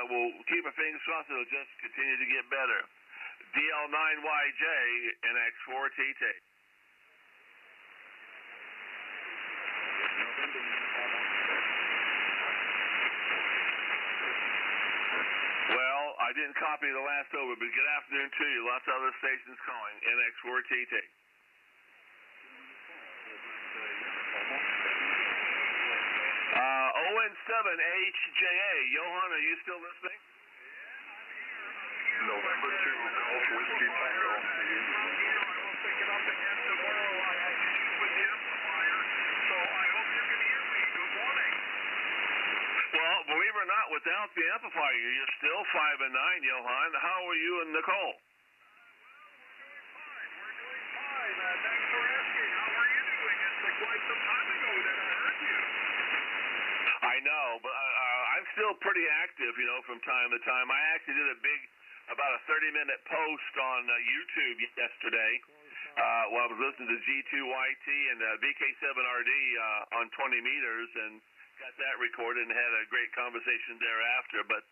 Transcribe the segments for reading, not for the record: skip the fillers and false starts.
we'll keep our fingers crossed it'll just continue to get better. DL9YJ and X4TT. Well, I didn't copy the last over, but good afternoon to you. Lots of other stations calling. NX4TT. ON7HJA. Johan, are you still listening? November 2, Golf Whiskey Tango. I will pick it up again tomorrow. I had issues with the amplifier, so I hope you can hear me. Good morning. Well, believe it or not, without the amplifier, you're still 5 and 9, Johan. How are you and Nicole? We're doing fine. Thanks for asking. How are you doing? It's quite some time ago that I heard you. I know, but I'm still pretty active, you know, from time to time. I actually did about a 30-minute post on YouTube yesterday while I was listening to G3TXQ and BK7RD on 20 meters and got that recorded and had a great conversation thereafter. But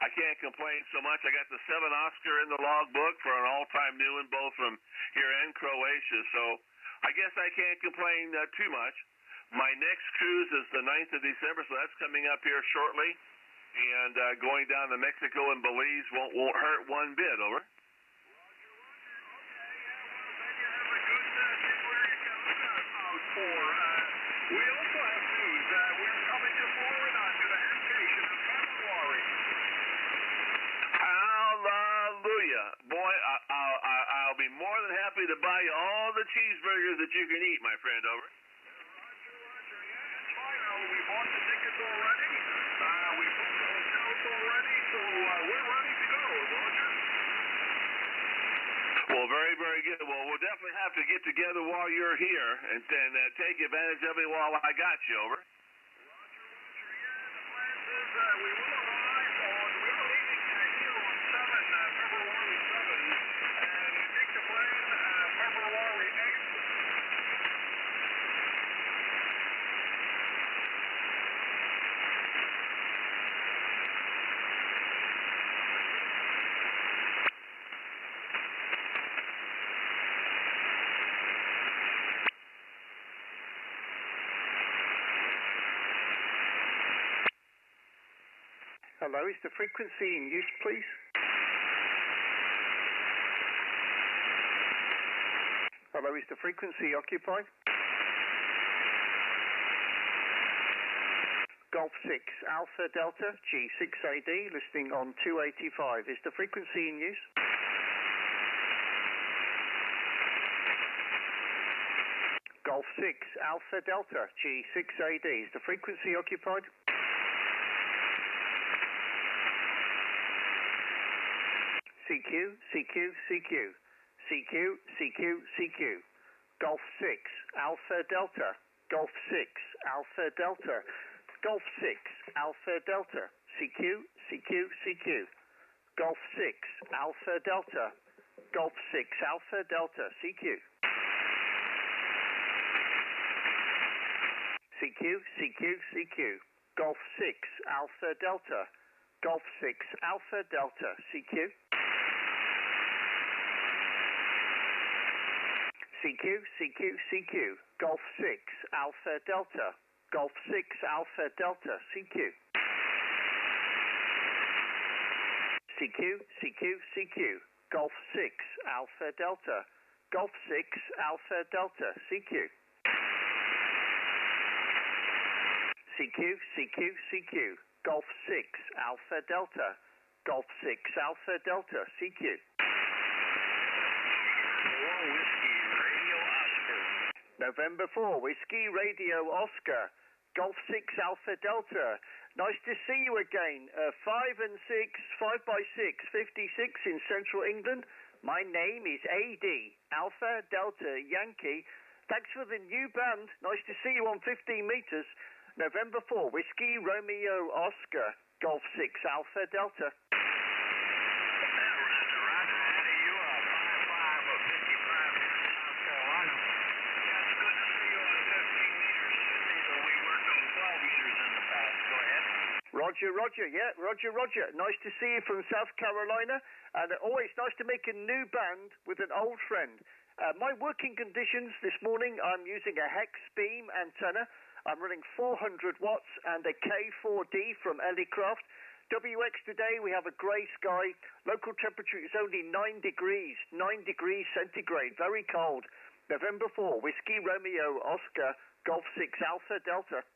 I can't complain so much. I got the 7 Oscar in the logbook for an all-time new one, both from here and Croatia. So I guess I can't complain too much. My next cruise is the 9th of December, so that's coming up here shortly. And going down to Mexico and Belize won't hurt one bit, over. Roger. Okay, yeah, well, then you have a good February out for. We also have news. We're coming to Florida to the vacation of February. Hallelujah. Boy, I'll be more than happy to buy you all the cheeseburgers that you can eat, my friend, over. Roger. Yeah, it's fine. We bought the tickets already. We booked the hotels already, so we're ready to go, Roger. Well, very, very good. Well, we'll definitely have to get together while you're here and take advantage of it while I got you, over. Roger. Yeah, the plan is we will arrive on, we're leaving here on February 7th, and we take the plane February 8th. Hello, is the frequency in use, please? Hello, is the frequency occupied? Golf 6, Alpha Delta, G6AD, listening on 285. Is the frequency in use? Golf 6, Alpha Delta, G6AD, is the frequency occupied? CQ, CQ, CQ, CQ, CQ, CQ. Golf 6, Alpha Delta, Golf 6, Alpha Delta, Golf 6, Alpha Delta, CQ, CQ, CQ. Golf 6, Alpha Delta, Golf 6, Alpha Delta, CQ. CQ, CQ, CQ. Golf 6, Alpha Delta, Golf 6, Alpha Delta, CQ. CQ, CQ, CQ. Golf 6, Alpha Delta, Golf 6, Alpha Delta, CQ. CQ, CQ, CQ. Golf 6, Alpha Delta, Golf 6, Alpha Delta, CQ. CQ, CQ, CQ. Golf 6, Alpha Delta, Golf 6, Alpha Delta, CQ. November 4, Whiskey Radio Oscar, Golf 6 Alpha Delta. Nice to see you again. 5 and 6, 5x6, 56 in central England. My name is Ady, Alpha Delta Yankee. Thanks for the new band. Nice to see you on 15 meters. November 4, Whiskey Romeo Oscar, Golf 6 Alpha Delta. Roger, Roger. Yeah, Roger, Roger. Nice to see you from South Carolina, and always nice to make a new band with an old friend. My working conditions this morning, I'm using a Hexbeam antenna. I'm running 400 watts and a K4D from Elecraft. WX today, we have a grey sky. Local temperature is only 9 degrees centigrade, very cold. November 4, Whiskey Romeo Oscar, Golf 6 Alpha Delta.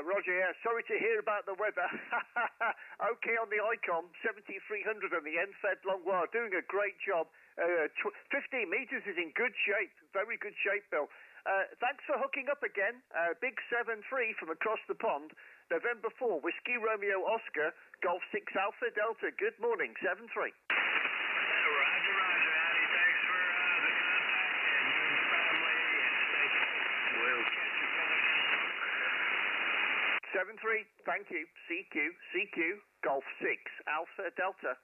Roger, yeah, sorry to hear about the weather. Okay on the ICOM, 7300 on the NFED long wire, doing a great job. 15 meters is in good shape, very good shape, Bill. Thanks for hooking up again. Big 7-3 from across the pond. November 4, Whiskey Romeo Oscar, Golf 6 Alpha Delta. Good morning, 7-3. Roger, Ady. Thanks for the contact, and you and family, and stay safe. We'll catch you coming in. 7-3, thank you. CQ, Golf 6 Alpha Delta.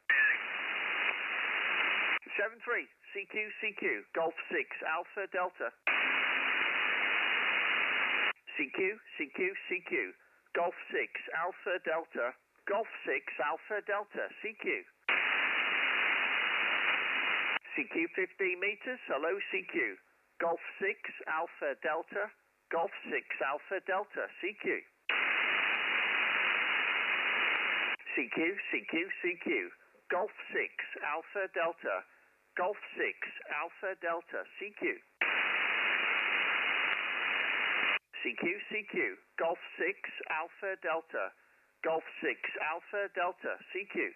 7-3, CQ, Golf 6 Alpha Delta. CQ, Golf 6 Alpha Delta. Golf 6 Alpha Delta, CQ. CQ 15 meters, hello CQ. Golf 6 Alpha Delta. Golf 6 Alpha Delta, CQ. CQ, Golf 6 Alpha Delta. Golf 6 Alpha Delta, CQ. CQ, Golf 6 Alpha Delta. Golf 6 Alpha Delta, CQ.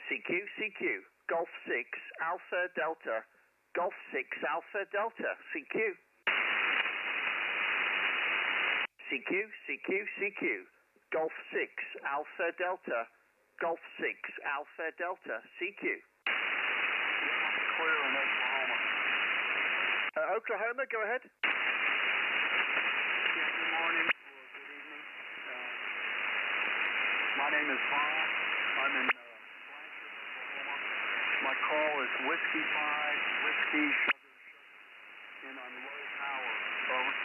CQ, Golf 6 Alpha Delta. Golf 6 Alpha Delta, CQ. CQ, Golf 6 Alpha Delta. Golf 6 Alpha Delta, CQ. Clear in Oklahoma. Oklahoma, go ahead. Yeah, good morning or good evening. My name is Bob. I'm in Blanchard, Oklahoma. My call is Whiskey 5, Whiskey Sugar, and I'm low power. Over.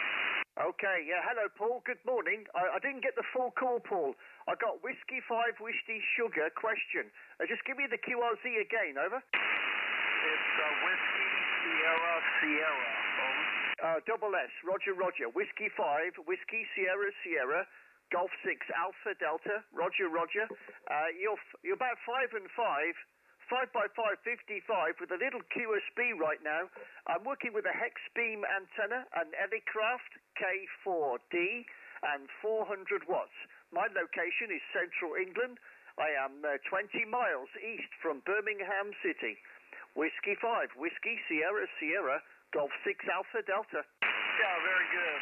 Okay, yeah, hello, Paul. Good morning. I didn't get the full call, Paul. I got Whiskey 5, Whiskey Sugar question. Just give me the QRZ again, over. It's Whiskey Sierra Sierra, over. Double S, Roger, Roger. Whiskey 5, Whiskey Sierra Sierra, Golf 6 Alpha Delta, Roger, Roger. You're about 5 and 5. 5x5, 55 with a little QSB right now. I'm working with a Hexbeam antenna, an Elecraft K4D, and 400 watts. My location is central England. I am 20 miles east from Birmingham City. Whiskey 5, Whiskey Sierra Sierra, Golf 6 Alpha Delta. Yeah, very good.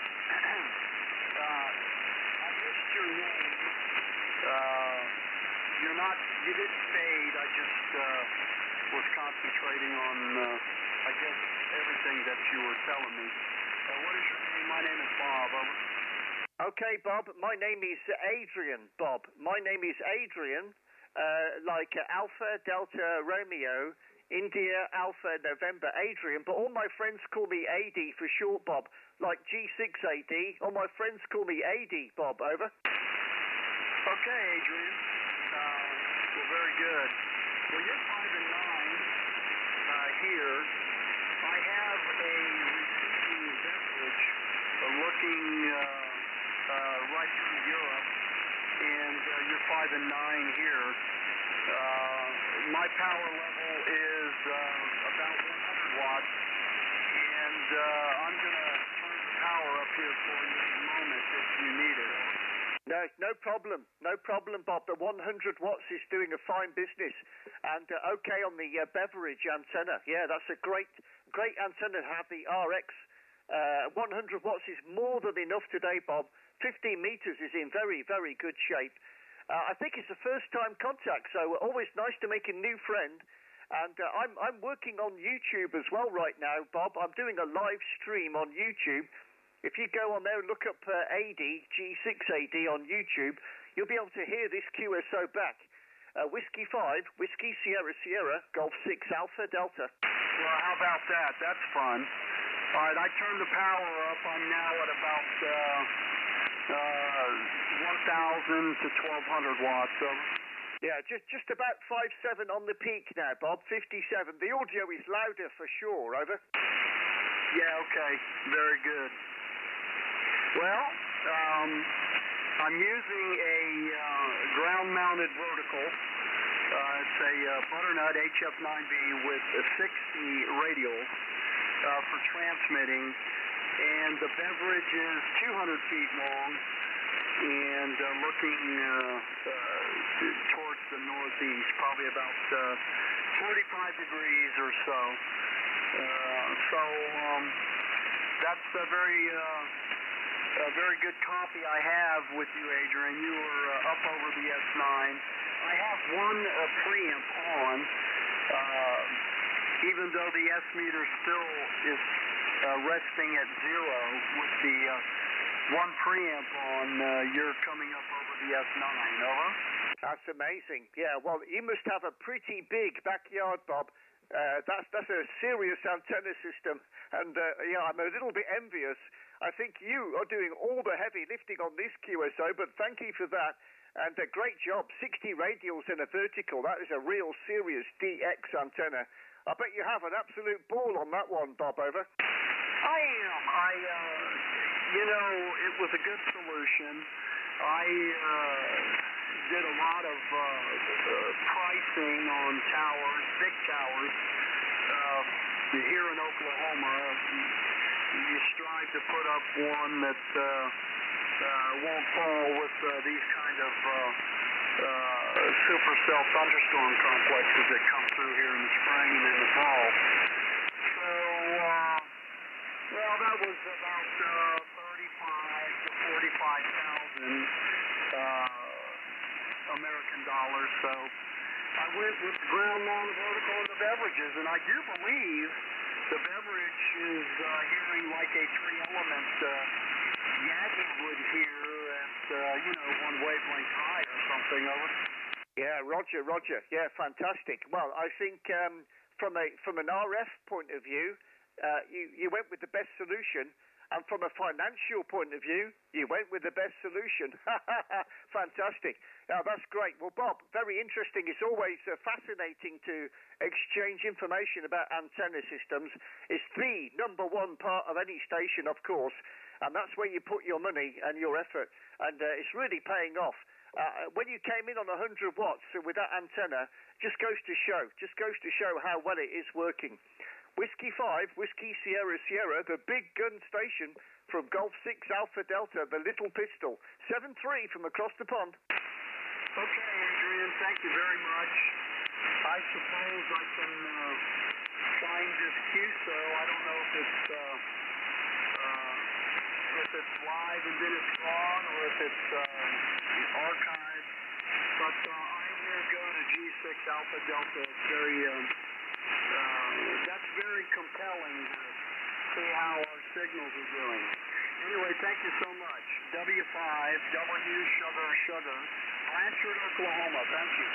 I missed your name. You didn't fade. I just was concentrating on, I guess, everything that you were telling me. What is your name? My name is Bob. Over. Okay, Bob. My name is Adrian, Bob. My name is Adrian, like Alpha Delta Romeo, India Alpha November Adrian, but all my friends call me Ady for short, Bob. Like G6AD, all my friends call me Ady, Bob. Over. Okay, Adrian. Well, very good. Well, you're 5 and 9 here. I have a receiving beverage looking right through Europe, and you're 5 and 9 here. My power level is about 100 watts, and I'm going to turn the power up here for you in a moment if you need it. No problem, Bob. The 100 watts is doing a fine business, and okay on the beverage antenna. Yeah, that's a great antenna to have. The RX 100 watts is more than enough today, Bob. 15 meters is in very, very good shape. I think it's a first-time contact, so always nice to make a new friend. And I'm working on YouTube as well right now, Bob. I'm doing a live stream on YouTube. If you go on there and look up Ady G6AD on YouTube, you'll be able to hear this QSO back. Whiskey 5, Whiskey Sierra Sierra, Golf 6 Alpha Delta. Well, how about that? That's fun. All right, I turned the power up. I'm now at about 1,000 to 1,200 watts. Yeah, just about 5.7 on the peak now, Bob. 57. The audio is louder for sure. Over. Yeah. Okay. Very good. Well, I'm using a ground-mounted vertical. It's a butternut HF9B with 60 radials for transmitting, and the beverage is 200 feet long and looking towards the northeast, probably about 45 degrees or so. That's a very good copy I have with you, Adrian. You were up over the S9. I have one preamp on, even though the S meter still is resting at 0 with the one preamp on. You're coming up over the S9, over? That's amazing. Yeah, well, you must have a pretty big backyard, Bob. That's a serious antenna system, and yeah, I'm a little bit envious. I think you are doing all the heavy lifting on this QSO, but thank you for that. And a great job, 60 radials in a vertical. That is a real serious DX antenna. I bet you have an absolute ball on that one, Bob, over. I am. It was a good solution. I did a lot of pricing on towers, big towers. Here in Oklahoma, you strive to put up one that won't fall with these kind of supercell thunderstorm complexes that come through here in the spring and in the fall. So, well, that was about 35 to 45,000 American dollars. So I went with the ground-mounted vertical and the beverages, and I do believe the beverage is hearing like a three-element Yagi would hear at, one wavelength high or something, over. Yeah, Roger. Yeah, fantastic. Well, I think from an RF point of view, you went with the best solution, and from a financial point of view, you went with the best solution. Fantastic. Yeah, that's great. Well, Bob, very interesting. It's always fascinating to exchange information about antenna systems. It's the number one part of any station, of course, and that's where you put your money and your effort, and it's really paying off. When you came in on 100 watts with that antenna, just goes to show how well it is working. Whiskey 5, Whiskey Sierra Sierra, the big gun station from Golf 6 Alpha Delta, the little pistol. 7-3 from across the pond. Okay, Adrian, thank you very much. I suppose I can find this QSO. I don't know if it's live and then it's gone, or if it's archived. But I will go to G6 Alpha Delta. It's very... that's very compelling to see how our signals are doing. Anyway, thank you so much. W5, W Sugar, Blanchard, Oklahoma. Thank you.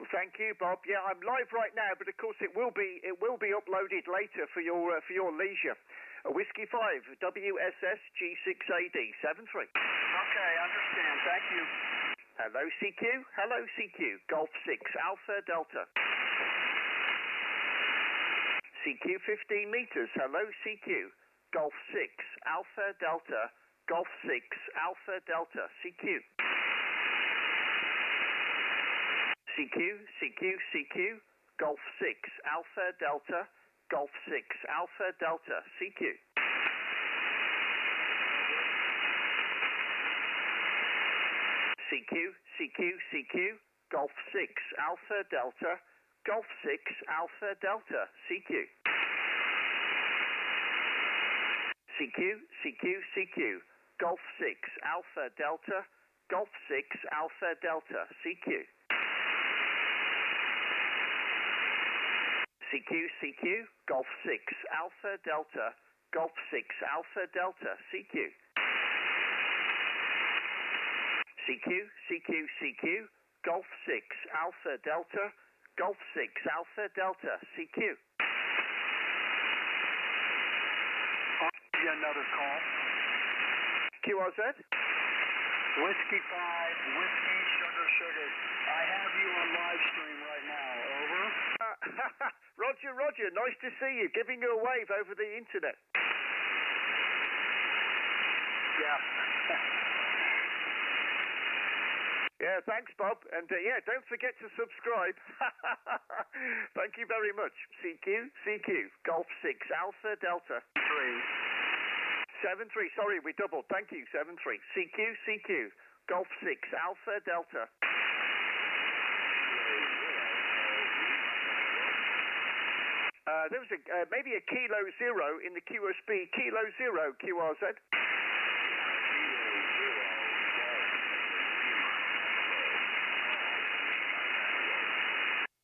Well, thank you, Bob. Yeah, I'm live right now, but of course it will be uploaded later for your leisure. Whiskey 5, WSS G6AD 7-3. Okay, understand. Thank you. Hello CQ, Golf 6 Alpha Delta. CQ 15 meters. Hello, CQ. Golf 6, Alpha Delta. Golf 6, Alpha Delta. CQ. CQ. Golf 6, Alpha Delta. Golf 6, Alpha Delta. CQ. CQ. Golf 6, Alpha Delta. Golf 6, Alpha Delta, CQ. CQ. Golf 6, Alpha Delta. Golf 6, Alpha Delta, CQ. CQ, CQ, Golf 6 Alpha Delta, Golf 6 Alpha Delta, CQ. CQ, CQ, CQ, Golf 6 Alpha Delta, Golf 6 Alpha Delta, CQ. Another call. QRZ? Whiskey 5, Whiskey, Sugar, Sugar. I have you on live stream right now. Over. Roger, Roger. Nice to see you. Giving you a wave over the internet. Yeah. Yeah, thanks, Bob. And yeah, don't forget to subscribe. Thank you very much. CQ, CQ, Golf 6 Alpha Delta. 7-3. Sorry, we doubled. Thank you, 7-3. CQ, CQ, Golf 6 Alpha Delta. There was maybe a Kilo 0 in the QSB. Kilo 0, QRZ.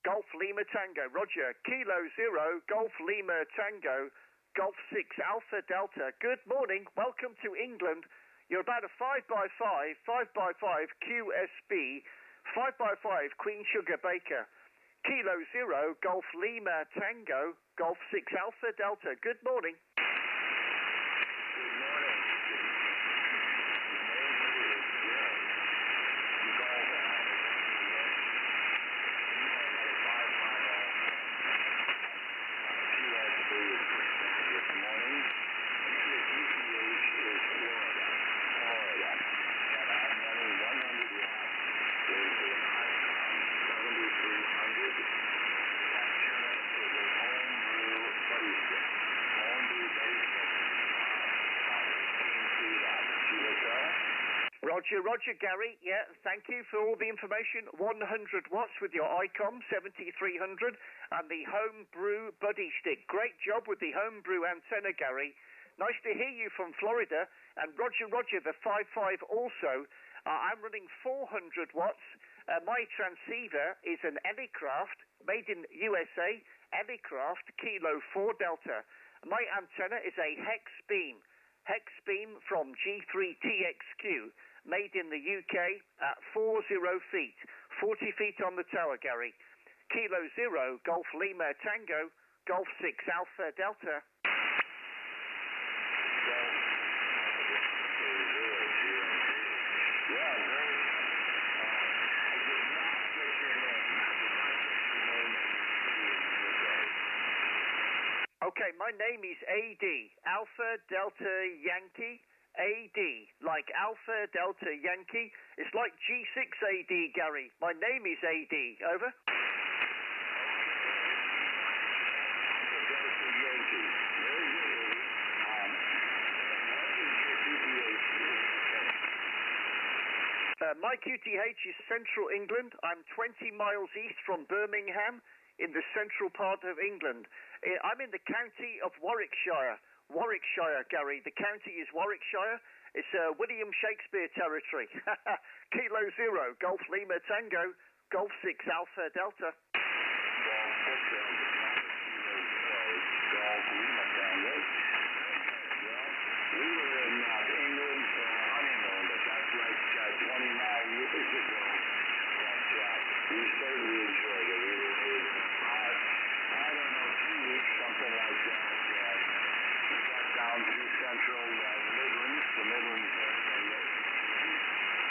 Golf Lima Tango. Roger. Kilo 0, Golf Lima Tango, Golf 6 Alpha Delta. Good morning. Welcome to England. You're about a 5x5, 5x5 QSB, 5x5 Queen Sugar Baker. Kilo 0, Golf Lima Tango, Golf 6 Alpha Delta. Good morning. Roger, Roger, Gary. Yeah, thank you for all the information. 100 watts with your ICOM 7300 and the Homebrew Buddy Stick. Great job with the Homebrew antenna, Gary. Nice to hear you from Florida. And Roger, Roger, the 5.5 also. I'm running 400 watts. My transceiver is an Elecraft, made in USA, Elecraft Kilo 4 Delta. My antenna is a Hexbeam from G3TXQ, made in the UK at 40 feet, 40 feet on the tower, Gary. Kilo 0, Golf Lima Tango, Golf 6 Alpha Delta. Okay, my name is Ady, Alpha Delta Yankee, AD, like Alpha Delta Yankee. It's like G6AD, Gary. My name is AD. Over. My QTH is Central England. I'm 20 miles east from Birmingham in the central part of England. I'm in the county of Warwickshire. Warwickshire, Gary. The county is Warwickshire. It's William Shakespeare territory. Kilo 0, Golf Lima Tango, Golf 6 Alpha Delta. We were in England for a honeymoon, but that's like 29 years ago. We certainly enjoyed it. We were I don't know, 2 weeks, something like that. We got down through central Midlands, the Midlands,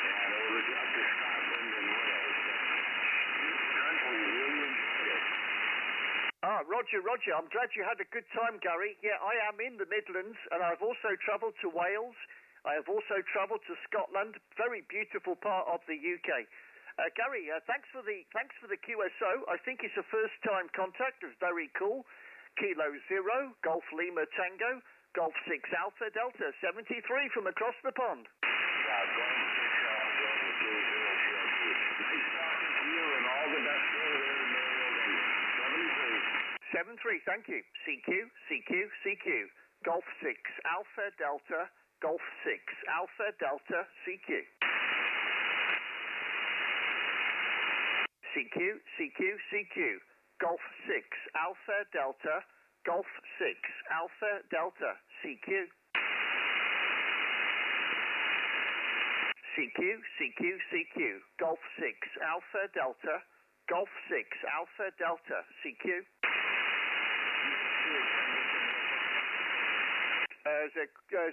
and over up to Scotland and Wales. We really enjoyed it. Roger, Roger. I'm glad you had a good time, Gary. Yeah, I am in the Midlands, and I've also travelled to Wales. I have also travelled to Scotland. Very beautiful part of the UK. Gary, thanks for the QSO. I think it's a first-time contact. It's very cool. Kilo 0, Golf Lima Tango, Golf 6 Alpha Delta, 73 from across the pond. Nice talking to you, and all the best over there in Maryland. 73, thank you. CQ, CQ, CQ, Golf 6 Alpha Delta, Golf 6 Alpha Delta, CQ. CQ, CQ, CQ, Golf 6 Alpha Delta, Golf 6 Alpha Delta, CQ. CQ, CQ, CQ, Golf 6 Alpha Delta, Golf 6 Alpha Delta, CQ.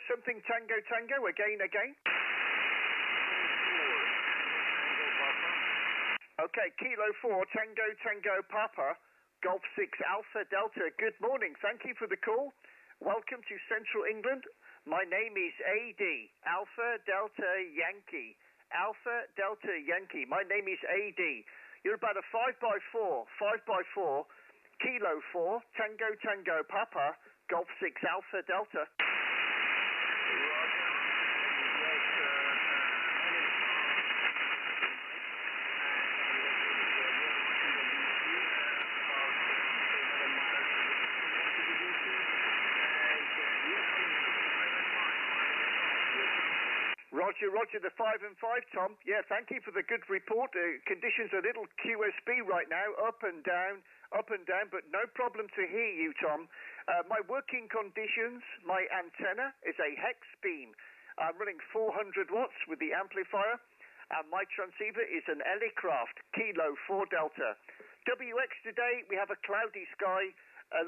Something Tango Tango, again. Okay, Kilo 4 Tango Tango Papa, Golf 6 Alpha Delta. Good morning, thank you for the call. Welcome to Central England. My name is Ady, Alpha Delta Yankee. Alpha Delta Yankee. My name is Ady. You're about a 5x4, Kilo 4, Tango Tango Papa, Golf 6 Alpha Delta. Roger, the 5 and 5, Tom. Yeah, thank you for the good report. Conditions are a little QSB right now, up and down, but no problem to hear you, Tom. My working conditions, my antenna is a Hexbeam. I'm running 400 watts with the amplifier, and my transceiver is an Elecraft Kilo 4 Delta. WX today, we have a cloudy sky.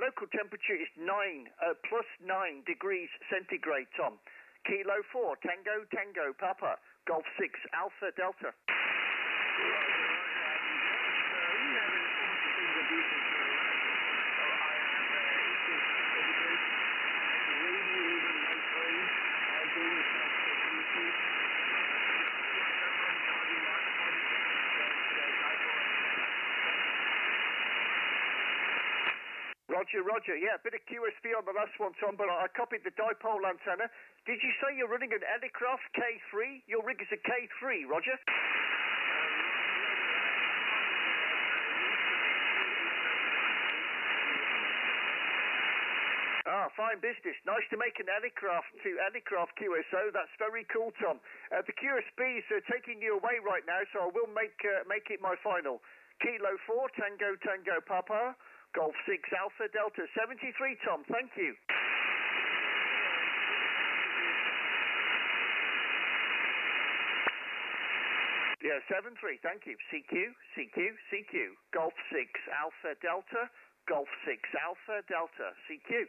Local temperature is plus 9 degrees centigrade, Tom. Kilo 4, Tango Tango Papa, Golf 6 Alpha Delta. Roger. Yeah, a bit of QSB on the last one, Tom, but I copied the dipole antenna. Did you say you're running an Elecraft K3? Your rig is a K3, Roger? Ah, fine business. Nice to make an Elecraft to Elecraft QSO. That's very cool, Tom. The QSB's taking you away right now, so I will make it my final. Kilo 4, Tango Tango Papa, Golf 6 Alpha Delta 73, Tom. Thank you. Yeah, 73. Thank you. CQ. Golf 6 Alpha Delta, Golf 6 Alpha Delta, CQ.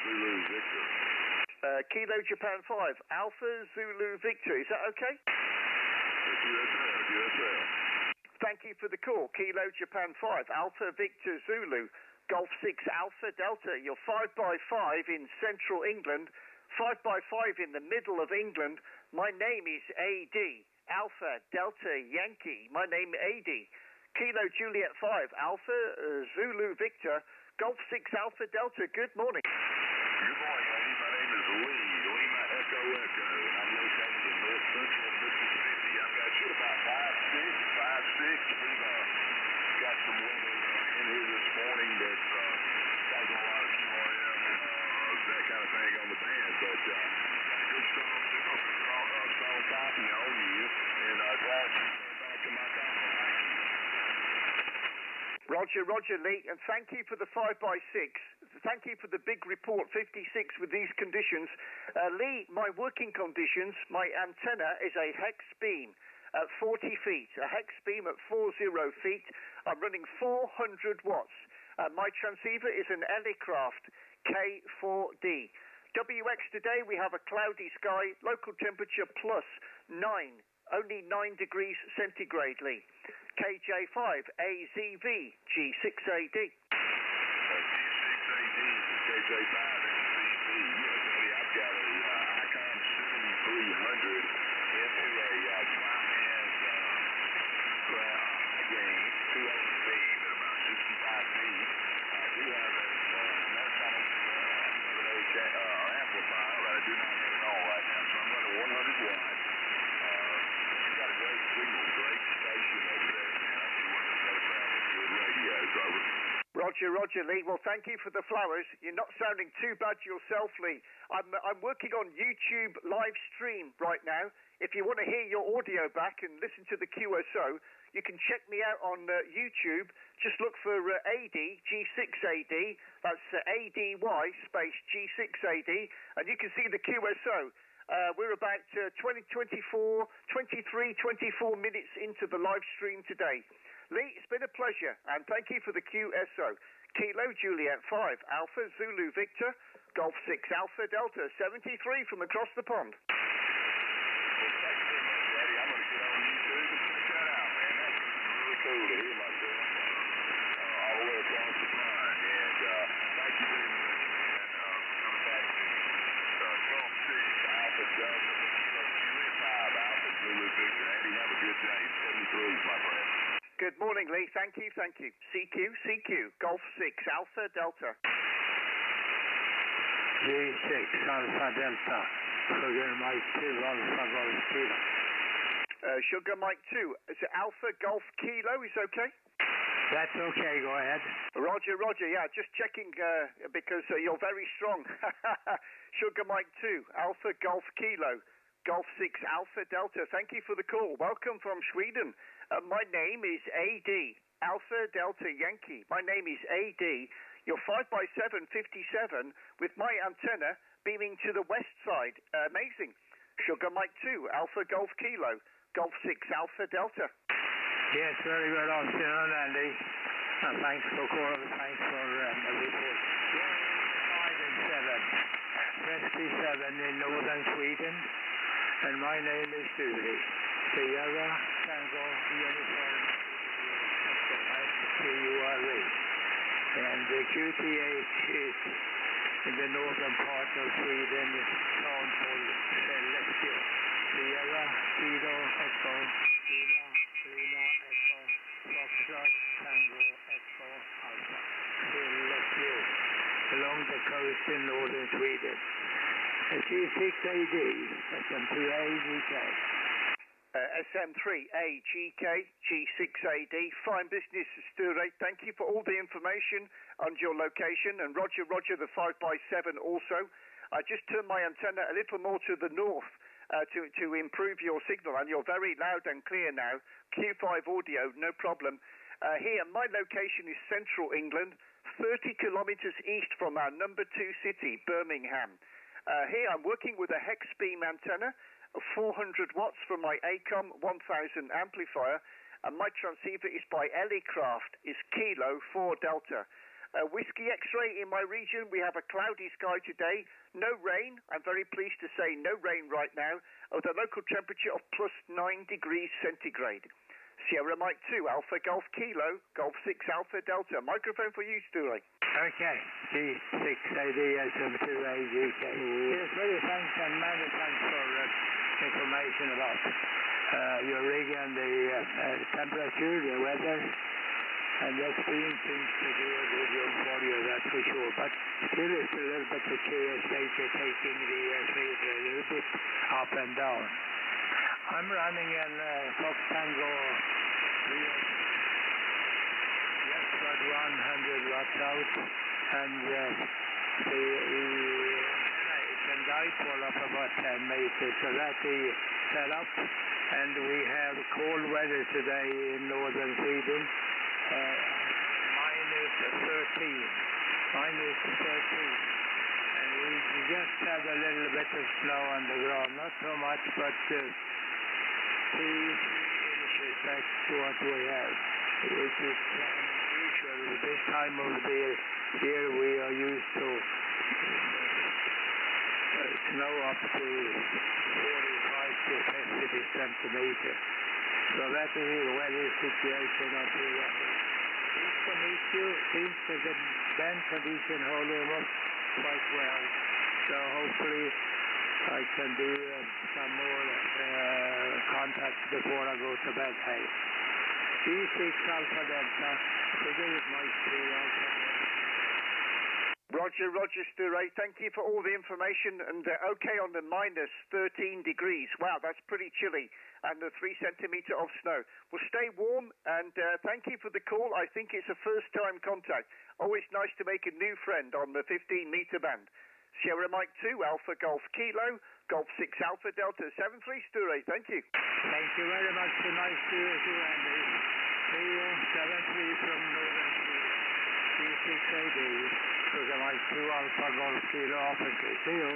Zulu Victor. Kilo Japan 5 Alpha Zulu Victor. Is that okay? Yes. Thank you for the call. Kilo Japan 5 Alpha Victor Zulu, Golf 6 Alpha Delta. You're 5x5 in central England, 5x5 in the middle of England. My name is AD, Alpha Delta Yankee. My name Ady. Kilo Juliet 5 Alpha Zulu Victor, Golf 6 Alpha Delta. Good morning. Good morning, Ady. My name is Lima Echo, and I'm located in north central Mississippi. I've got you about 5'6". We've got some weather in here this morning that's causing a lot of QRM, that kind of thing on the band, but good strong copy on you, and glad you came back to my compliment. Roger, Lee, and thank you for the 5x6. Thank you for the big report, 56 with these conditions. Lee, my working conditions, my antenna is a Hexbeam at 40 feet, a Hexbeam at 40 feet. I'm running 400 watts. My transceiver is an Elecraft K4D. WX today, we have a cloudy sky, local temperature plus 9. Only 9 degrees centigrade, Lee. KJ5 AZV G6AD. G6AD, KJ5 AZV. Yes, Eddie, I've got a Icon 7300 into a Tri-Man high gain 280 beam at about 65 feet. I do have another kind of amplifier, but I do not have it on right now, so I'm running 100 watts. You've got a great signal, great station over there, man. I see one of those Elecraft with good radios, over. Roger, Roger, Lee. Well, thank you for the flowers. You're not sounding too bad yourself, Lee. I'm working on YouTube live stream right now. If you want to hear your audio back and listen to the QSO, you can check me out on YouTube. Just look for Ady G6AD. That's ADY space G6AD, and you can see the QSO. We're about 23, 24 minutes into the live stream today. Lee, it's been a pleasure, and thank you for the QSO. Kilo Juliet 5 Alpha Zulu Victor Golf 6 Alpha Delta 73 from across the pond. I'm going to get on YouTube and check that out, man. That's really cool to hear myself all the way across the pond. And thank you very much, man, for coming back to Golf 6 Alpha Delta Juliet 5 Alpha Zulu Victor. Andy, have a good day. 73, my friend. Good morning, Lee. Thank you, thank you. CQ, Golf 6, Alpha, Delta. G6, Alpha, Delta. Sugar Mike 2, Alpha, Golf, Kilo. Sugar Mike 2. Is it Alpha, Golf, Kilo? Is okay? That's okay, go ahead. Roger, Roger, yeah, just checking because you're very strong. Sugar Mike 2, Alpha, Golf, Kilo. Golf 6 Alpha Delta. Thank you for the call. Welcome from Sweden. My name is AD Alpha Delta Yankee. My name is AD. You're 5x7 57 with my antenna beaming to the west side. Amazing. Sugar Mike 2 Alpha Golf Kilo. Golf 6 Alpha Delta. Yes, very good afternoon, Andy. Thanks for calling. Thanks for the report. 5 and 7 in northern Sweden. And my name is Julie. Sierra Tango Uniform QURE. And the QTH is in the northern part of Sweden, town called Skellefteå. Sierra, Kilo, Echo, Lima, Echo, Foxtrot, Tango, Echo, Alpha. Skellefteå, along the coast in northern Sweden. G6AD, SM3AGK. SM3AGK, G6AD. Fine business, Sture. Thank you for all the information on your location. And Roger, Roger, the 5x7 also. I just turned my antenna a little more to the north to improve your signal. And you're very loud and clear now. Q5 audio, no problem. Here, my location is central England, 30 kilometers east from our number 2 city, Birmingham. Here I'm working with a Hexbeam antenna of 400 watts from my ACOM 1000 amplifier, and my transceiver is by Elecraft, is Kilo 4 Delta. Whiskey X-ray in my region, we have a cloudy sky today, no rain, I'm very pleased to say no rain right now, with a local temperature of plus 9 degrees centigrade. Sierra Mike 2, Alpha Golf Kilo, Golf 6 Alpha Delta. Microphone for you, Stu. Okay, G6AD SM2AGK. Yes, very thanks and many thanks for information about your rig and the temperature, the weather, and the screen seems to do a good job for you, that's for sure. But still it's a little bit precarious state you're taking the freezer a little bit up and down. I'm running in Fox Tango just got 100 watts out, and it's a dipole of about 10 meters, so that's the setup. And we have cold weather today in northern Sweden, minus 13, and we just have a little bit of snow on the ground, not so much, but 2 inches, that's what we have, which is unusual. This time of the year we are used to snow up to 45 to 50 centimeters. So that is the weather situation up here. Seems that the band condition holding up quite well. So hopefully I can do some more contacts before I go to bed. Hey, G6 Alpha Delta, figure it might be Alpha. Roger, Roger, Sture. Thank you for all the information, and okay on the minus 13 degrees. Wow, that's pretty chilly, and the 3 centimeter of snow. Well, stay warm, and thank you for the call. I think it's a first-time contact. Always nice to make a new friend on the 15-meter band. Sierra Mike 2, Alpha Golf Kilo, Golf 6 Alpha Delta 73, Sture. Thank you. Thank you very much. Nice to you, Andy. See you, 73 from Northern G6AD. Sugar Mike 2, Alpha Golf Kilo, Alpha K. See you.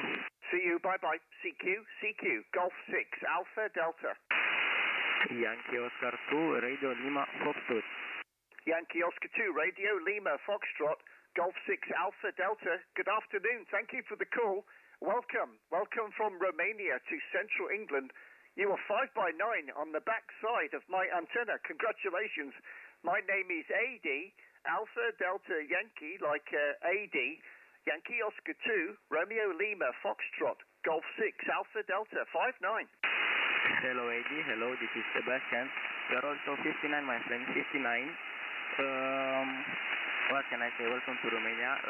See you. Bye-bye. CQ, Golf 6 Alpha Delta. Yankee Oscar 2, Radio Lima Foxtrot. Yankee Oscar 2, Radio Lima Foxtrot, Golf 6 Alpha Delta. Good afternoon. Thank you for the call. Welcome. Welcome from Romania to Central England. You are 5x9 on the back side of my antenna. Congratulations. My name is Ady, Alpha Delta Yankee, like AD, Yankee Oscar 2, Romeo Lima Foxtrot, Golf 6 Alpha Delta 59. Hello, AD. Hello, this is Sebastian. You are also 59, my friend, 59. What can I say? Welcome to Romania.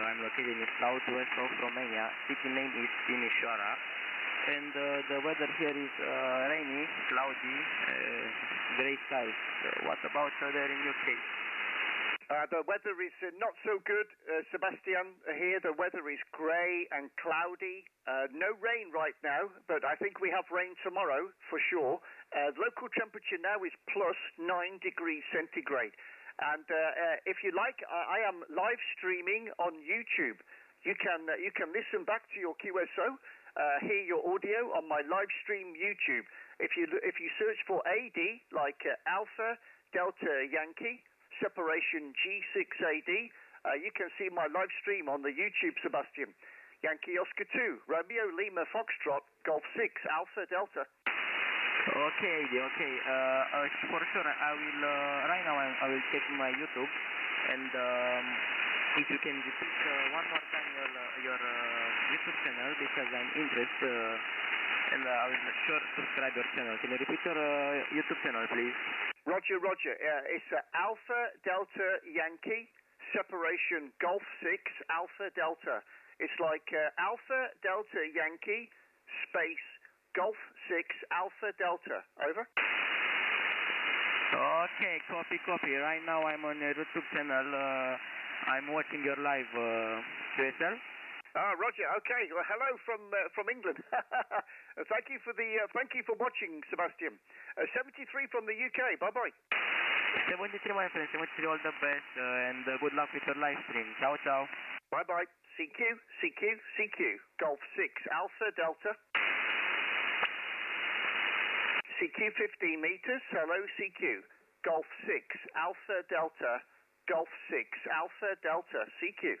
I'm located in the southwest of Romania. City name is Timișoara. And the weather here is rainy, cloudy, grey skies. What about there in UK? The weather is not so good, Sebastian. Here the weather is grey and cloudy. No rain right now, but I think we have rain tomorrow for sure. Local temperature now is plus 9 degrees centigrade. And if you like, I am live streaming on YouTube. You can listen back to your QSO, hear your audio on my live stream YouTube. If you search for AD, like Alpha Delta Yankee, separation G6AD, you can see my live stream on the YouTube, Sebastian. Yankee Oscar 2, Romeo Lima Foxtrot, Golf 6 Alpha Delta. Okay, okay. For sure, I will right now. I will check my YouTube, and if you can repeat one more time your YouTube channel, because I'm interested, and I will sure subscribe your channel. Can you repeat your YouTube channel, please? Roger, Roger. It's Alpha Delta Yankee, separation Golf 6 Alpha Delta. It's like Alpha Delta Yankee space Golf 6 Alpha Delta. Over. Okay, copy. Right now I'm on your YouTube channel. I'm watching your live QSL. Roger. Okay. Well, hello from England. Thank you for watching, Sebastian. 73 from the UK. Bye bye. 73, my friend. 73. All the best and good luck with your live stream. Ciao, ciao. Bye bye. CQ. Golf 6 Alpha Delta. CQ 15 meters. Hello, CQ. Golf 6 Alpha Delta. Golf 6 Alpha Delta. CQ.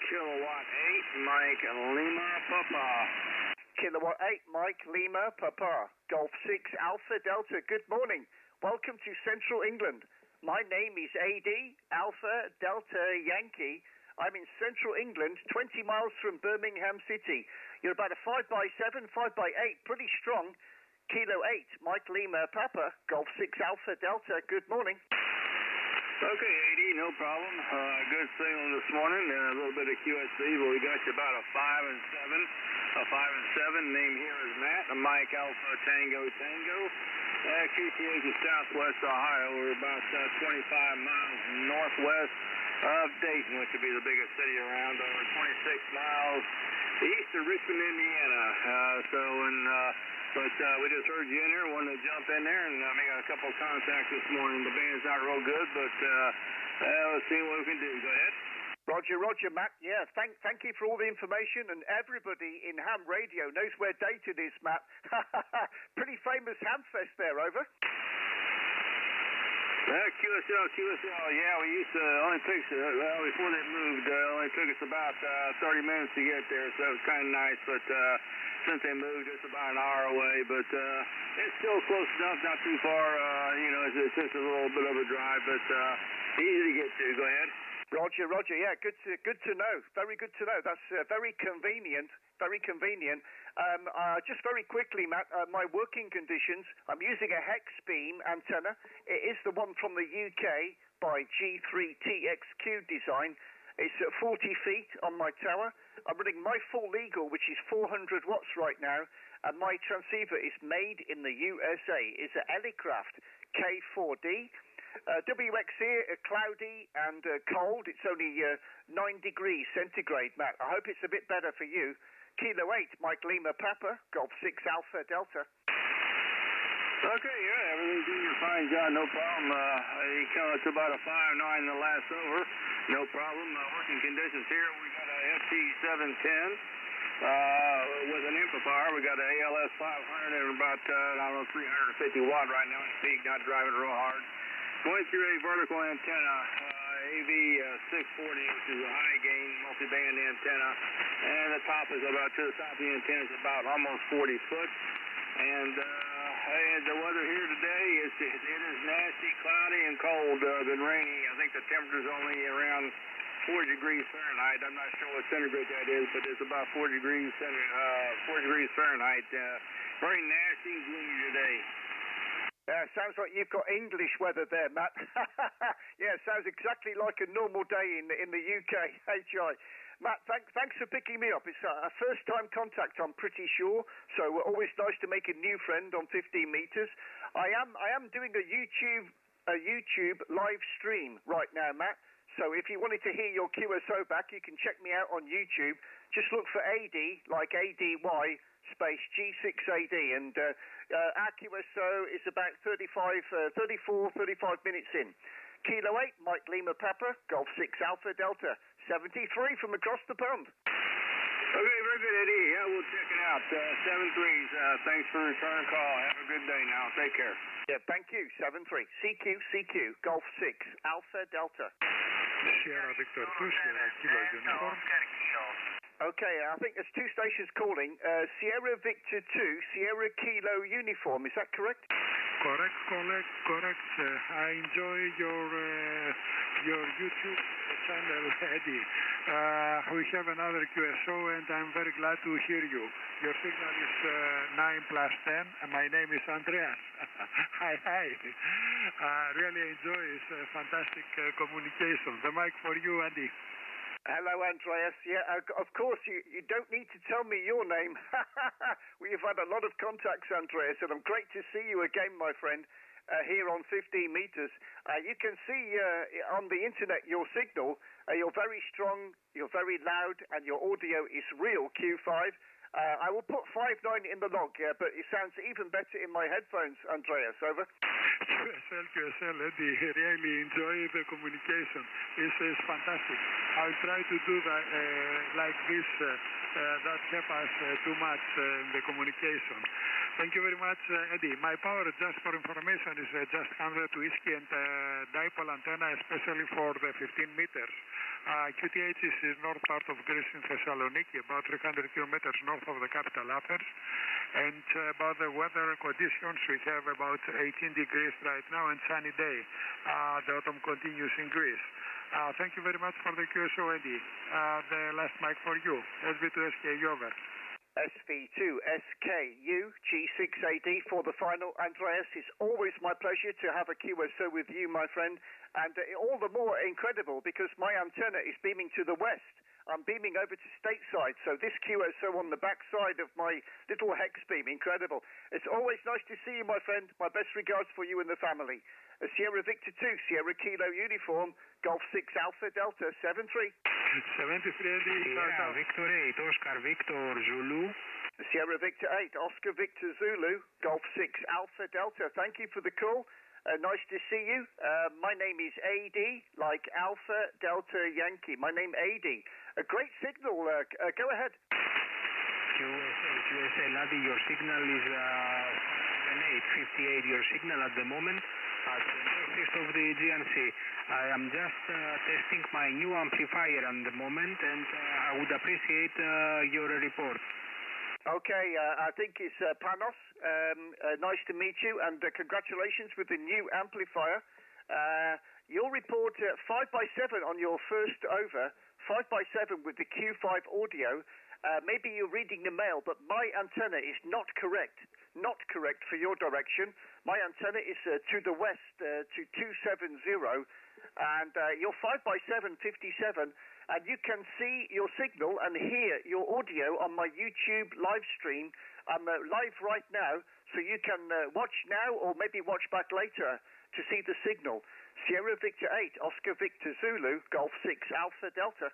Kilowatt 8, Mike Lima Papa. Kilowatt 8, Mike Lima Papa. Golf 6 Alpha Delta. Good morning. Welcome to Central England. My name is AD, Alpha Delta Yankee. I'm in Central England, 20 miles from Birmingham City. You're about a 5x7, 5x8, pretty strong. Kilo 8, Mike Lima Papa. Golf 6 Alpha Delta. Good morning. Okay, AD, no problem. Good signal this morning. A little bit of QSC, but we got you about a 5 and 7. A 5 and 7. Name here is Matt. A Mike Alpha Tango. QTH is Southwest Ohio. We're about 25 miles northwest of Dayton, which would be the biggest city around. Over 26 miles east of Richmond, Indiana. But we just heard you in here, wanted to jump in there, and we got a couple of contacts this morning. The band's not real good, but let's see what we can do. Go ahead. Roger, Matt. Yeah, thank you for all the information, and everybody in ham radio knows where Dayton is, Matt. Pretty famous ham fest there. Over. QSL, yeah, we used to only took before they moved, only took us about 30 minutes to get there, so it was kind of nice, but since they moved, it's about an hour away, but it's still close enough, not too far, it's just a little bit of a drive, but easy to get to. Go ahead. Roger, yeah, good to know, very good to know. That's very convenient. Just very quickly, Matt, my working conditions, I'm using a Hexbeam antenna. It is the one from the UK by G3TXQ design. It's at 40 feet on my tower. I'm running my full legal, which is 400 watts right now, and my transceiver is made in the USA. It's an Elecraft K4D. WX here, cloudy and cold. It's only 9 degrees centigrade, Matt. I hope it's a bit better for you. Kilo 8, Mike Lima Papa, Golf 6 Alpha Delta. Okay, yeah, everything's doing fine, John, no problem. You come up to about a 5.9 the last over, no problem. Working conditions here, we got a FT710 with an amplifier. We got an ALS 500 and about, 350 watt right now in peak, not driving real hard. Going through a vertical antenna, AV640, which is a high gain multi-band antenna, and the top is about, to the top of the antenna is about almost 40 foot. And the weather here today it is nasty, cloudy, and cold. Been rainy. I think the temperature's only around 4 degrees Fahrenheit. I'm not sure what centigrade that is, but it's about 4 degrees Fahrenheit. Very nasty and gloomy today. Sounds like you've got English weather there, Matt. Yeah, sounds exactly like a normal day in the UK. HI. Matt, thanks for picking me up. It's a first-time contact, I'm pretty sure. So always nice to make a new friend on 15 meters. I am doing a YouTube live stream right now, Matt. So if you wanted to hear your QSO back, you can check me out on YouTube. Just look for Ady, like ADY, space G6AD, and our QSO is about 34, 35 minutes in. Kilo 8, Mike Lima Papa, Golf 6 Alpha Delta, 73 from across the pond. Okay, very good, Eddie. Yeah, we'll check it out. 73s. Thanks for the return call. Have a good day now. Take care. Yeah, thank you. 73. CQ, Golf 6 Alpha Delta. Sierra Victor 2, Sierra Kilo Uniform. Okay, I think there's two stations calling. Sierra Victor 2, Sierra Kilo Uniform. Is that correct? Correct. I enjoy your YouTube channel, Eddie. We have another QSO, and I'm very glad to hear you. Your signal is 9+10, and my name is Andreas. Hi. Really enjoy this fantastic communication. The mic for you, Andy. Hello, Andreas. Yeah, of course, you don't need to tell me your name. We've had a lot of contacts, Andreas, and I'm great to see you again, my friend, here on 15 meters. You can see on the internet your signal. You're very strong, you're very loud, and your audio is real Q5. I will put 5.9 in the log, but it sounds even better in my headphones, Andreas. Over. QSL, Eddie. Really enjoy the communication. This is fantastic. I'll try to do that like this. That helps us too much in the communication. Thank you very much, Eddie. My power, just for information, is just 100 whiskey and dipole antenna, especially for the 15 meters. QTH is in north part of Greece in Thessaloniki, about 300 kilometers north of the capital Athens. And about the weather conditions, we have about 18 degrees right now and sunny day. The autumn continues in Greece. Thank you very much for the QSO, Eddie. The last mic for you. SB2SKU over. SV2SKU G6AD for the final. Andreas, it's always my pleasure to have a QSO with you, my friend, and all the more incredible because my antenna is beaming to the west. I'm beaming over to stateside, so this QSO on the back side of my little Hexbeam, incredible. It's always nice to see you, my friend. My best regards for you and the family. Sierra Victor 2, Sierra Kilo Uniform, Golf 6 Alpha Delta, 73. 73, Sierra Victor 8, Oscar Victor Zulu. Sierra Victor 8, Oscar Victor Zulu, Golf 6 Alpha Delta. Thank you for the call. Nice to see you. My name is Ady, like Alpha Delta Yankee. My name Ady. A great signal. Go ahead. QSL, Ady, your signal is 858. Your signal at the moment at the northeast of the GNC. I am just testing my new amplifier at the moment, and I would appreciate your report. Okay, I think it's Panos. Nice to meet you, and congratulations with the new amplifier. Your report 5x7 on your first over, 5x7 with the Q5 audio. Maybe you're reading the mail, but my antenna is not correct. Not correct for your direction. My antenna is to the west, to 270, and your 5x7 57 and you can see your signal and hear your audio on my YouTube live stream. I'm live right now, so you can watch now or maybe watch back later to see the signal. Sierra Victor 8, Oscar Victor Zulu, Golf 6 Alpha Delta.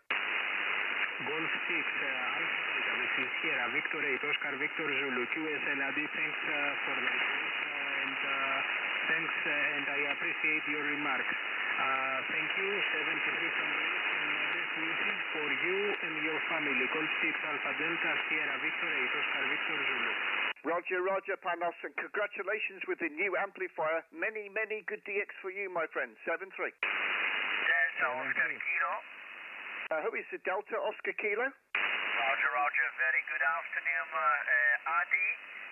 Golf 6 Alpha Delta, this is Sierra Victor 8, Oscar Victor Zulu, QSLAD, thanks for the report, and thanks, and I appreciate your remarks. Thank you, 73 from Greece, and best wishes for you and your family. Golf 6 Alpha Delta, Sierra Victor 8, Oscar Victor Zulu. Roger, Roger, Panos, and congratulations with the new amplifier. Many, many good DX for you, my friend. 7-3. Delta Oscar Kilo. Who is the Delta Oscar Kilo? Roger, Roger. Very good afternoon, Ady.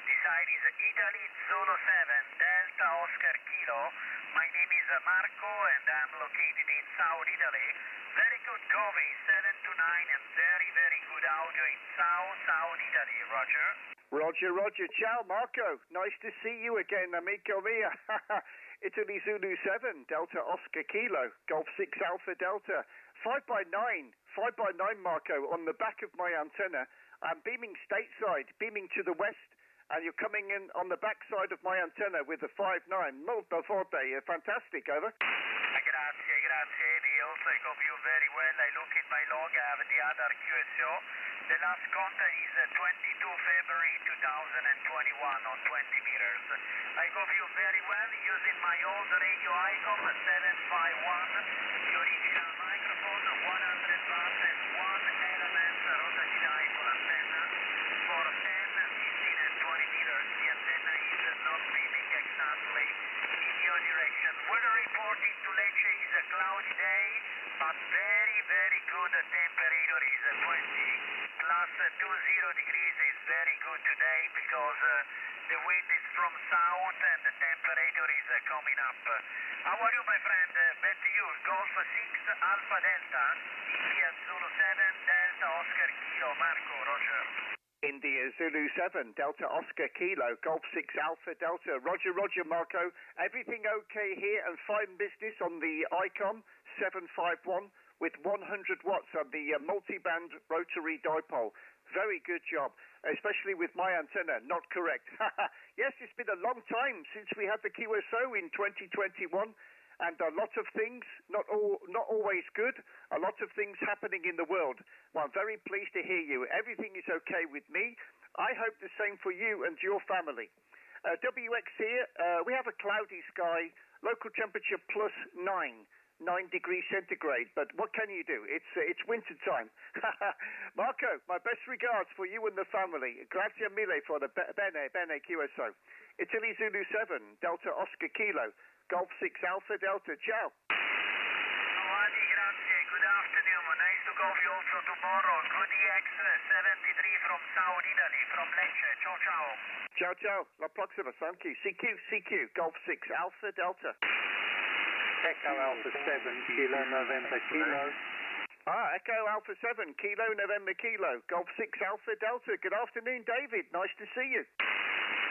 This side is Italy Zulu 7, Delta Oscar Kilo. My name is Marco, and I'm located in South Italy. Very good going, 7 to 9, and very, very good audio in South Italy. Roger. Roger, Roger. Ciao, Marco. Nice to see you again, amico mia. Italy Zulu 7, Delta Oscar Kilo, Golf 6 Alpha Delta. 5x9, Marco, on the back of my antenna. I'm beaming stateside, beaming to the west, and you're coming in on the back side of my antenna with the 5.9. Molto forte, fantastic, over. Grazie, grazie, Ady. Also, I copy you very well. I look in my log, I have the other QSO. The last contact is 22 February 2021 on 20 meters. I copy you very well using my old radio ICOM 751, the original microphone, 100 watts and 1 element rotary dipole antenna for 10, 15 and 20 meters. The antenna is not beaming exactly in your direction. Weather reporting to Lecce is a cloudy day, but very, very good temperature is 20 plus 20 degrees is very good today because the wind is from south and the temperature is coming up. How are you, my friend? Back to you. Golf 6 Alpha Delta, India Zulu 7 Delta Oscar Kilo, Marco, Roger. India Zulu 7, Delta Oscar Kilo, Golf 6 Alpha Delta. Roger, Roger, Marco. Everything okay here and fine business on the ICOM 751 with 100 watts on the multi-band rotary dipole. Very good job, especially with my antenna, not correct. Yes, it's been a long time since we had the QSO in 2021, and a lot of things, not always good, a lot of things happening in the world. Well, I'm very pleased to hear you. Everything is okay with me. I hope the same for you and your family. WX here, we have a cloudy sky, local temperature plus 9 degrees centigrade, but what can you do? It's winter time. Marco, my best regards for you and the family. Grazie mille for the bene QSO. Italy Zulu 7, Delta Oscar Kilo, Golf 6 Alpha Delta. Ciao. Ady, grazie. Good afternoon. Nice to go you also tomorrow. Good EX 73 from South Italy, from Lecce. Ciao, ciao. Ciao, ciao. La proxima. Thank you. CQ, Golf 6 Alpha Delta. Echo Alpha 7, Kilo November Kilo. Echo Alpha 7, Kilo November Kilo, Golf 6 Alpha Delta. Good afternoon, David. Nice to see you.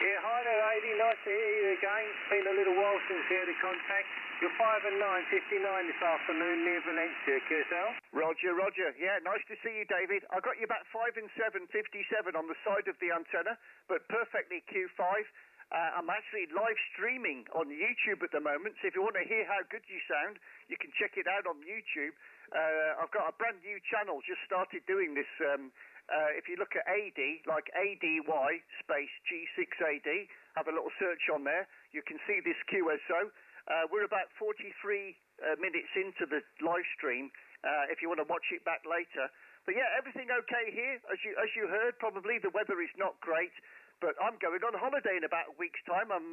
Yeah, hi there, Ady. Nice to hear you again. It's been a little while since we had a contact. You're 5 and 9, 59 this afternoon near Valencia, QSL. Roger, Roger. Yeah, nice to see you, David. I got you back 5 and 7, 57 on the side of the antenna, but perfectly Q5. I'm actually live streaming on YouTube at the moment, so if you want to hear how good you sound, you can check it out on YouTube. I've got a brand new channel, just started doing this. If you look at AD, like ADY space G6AD, have a little search on there, you can see this QSO. We're about 43 minutes into the live stream, if you want to watch it back later. But yeah, everything okay here. As you heard, probably the weather is not great. But I'm going on holiday in about a week's time. I'm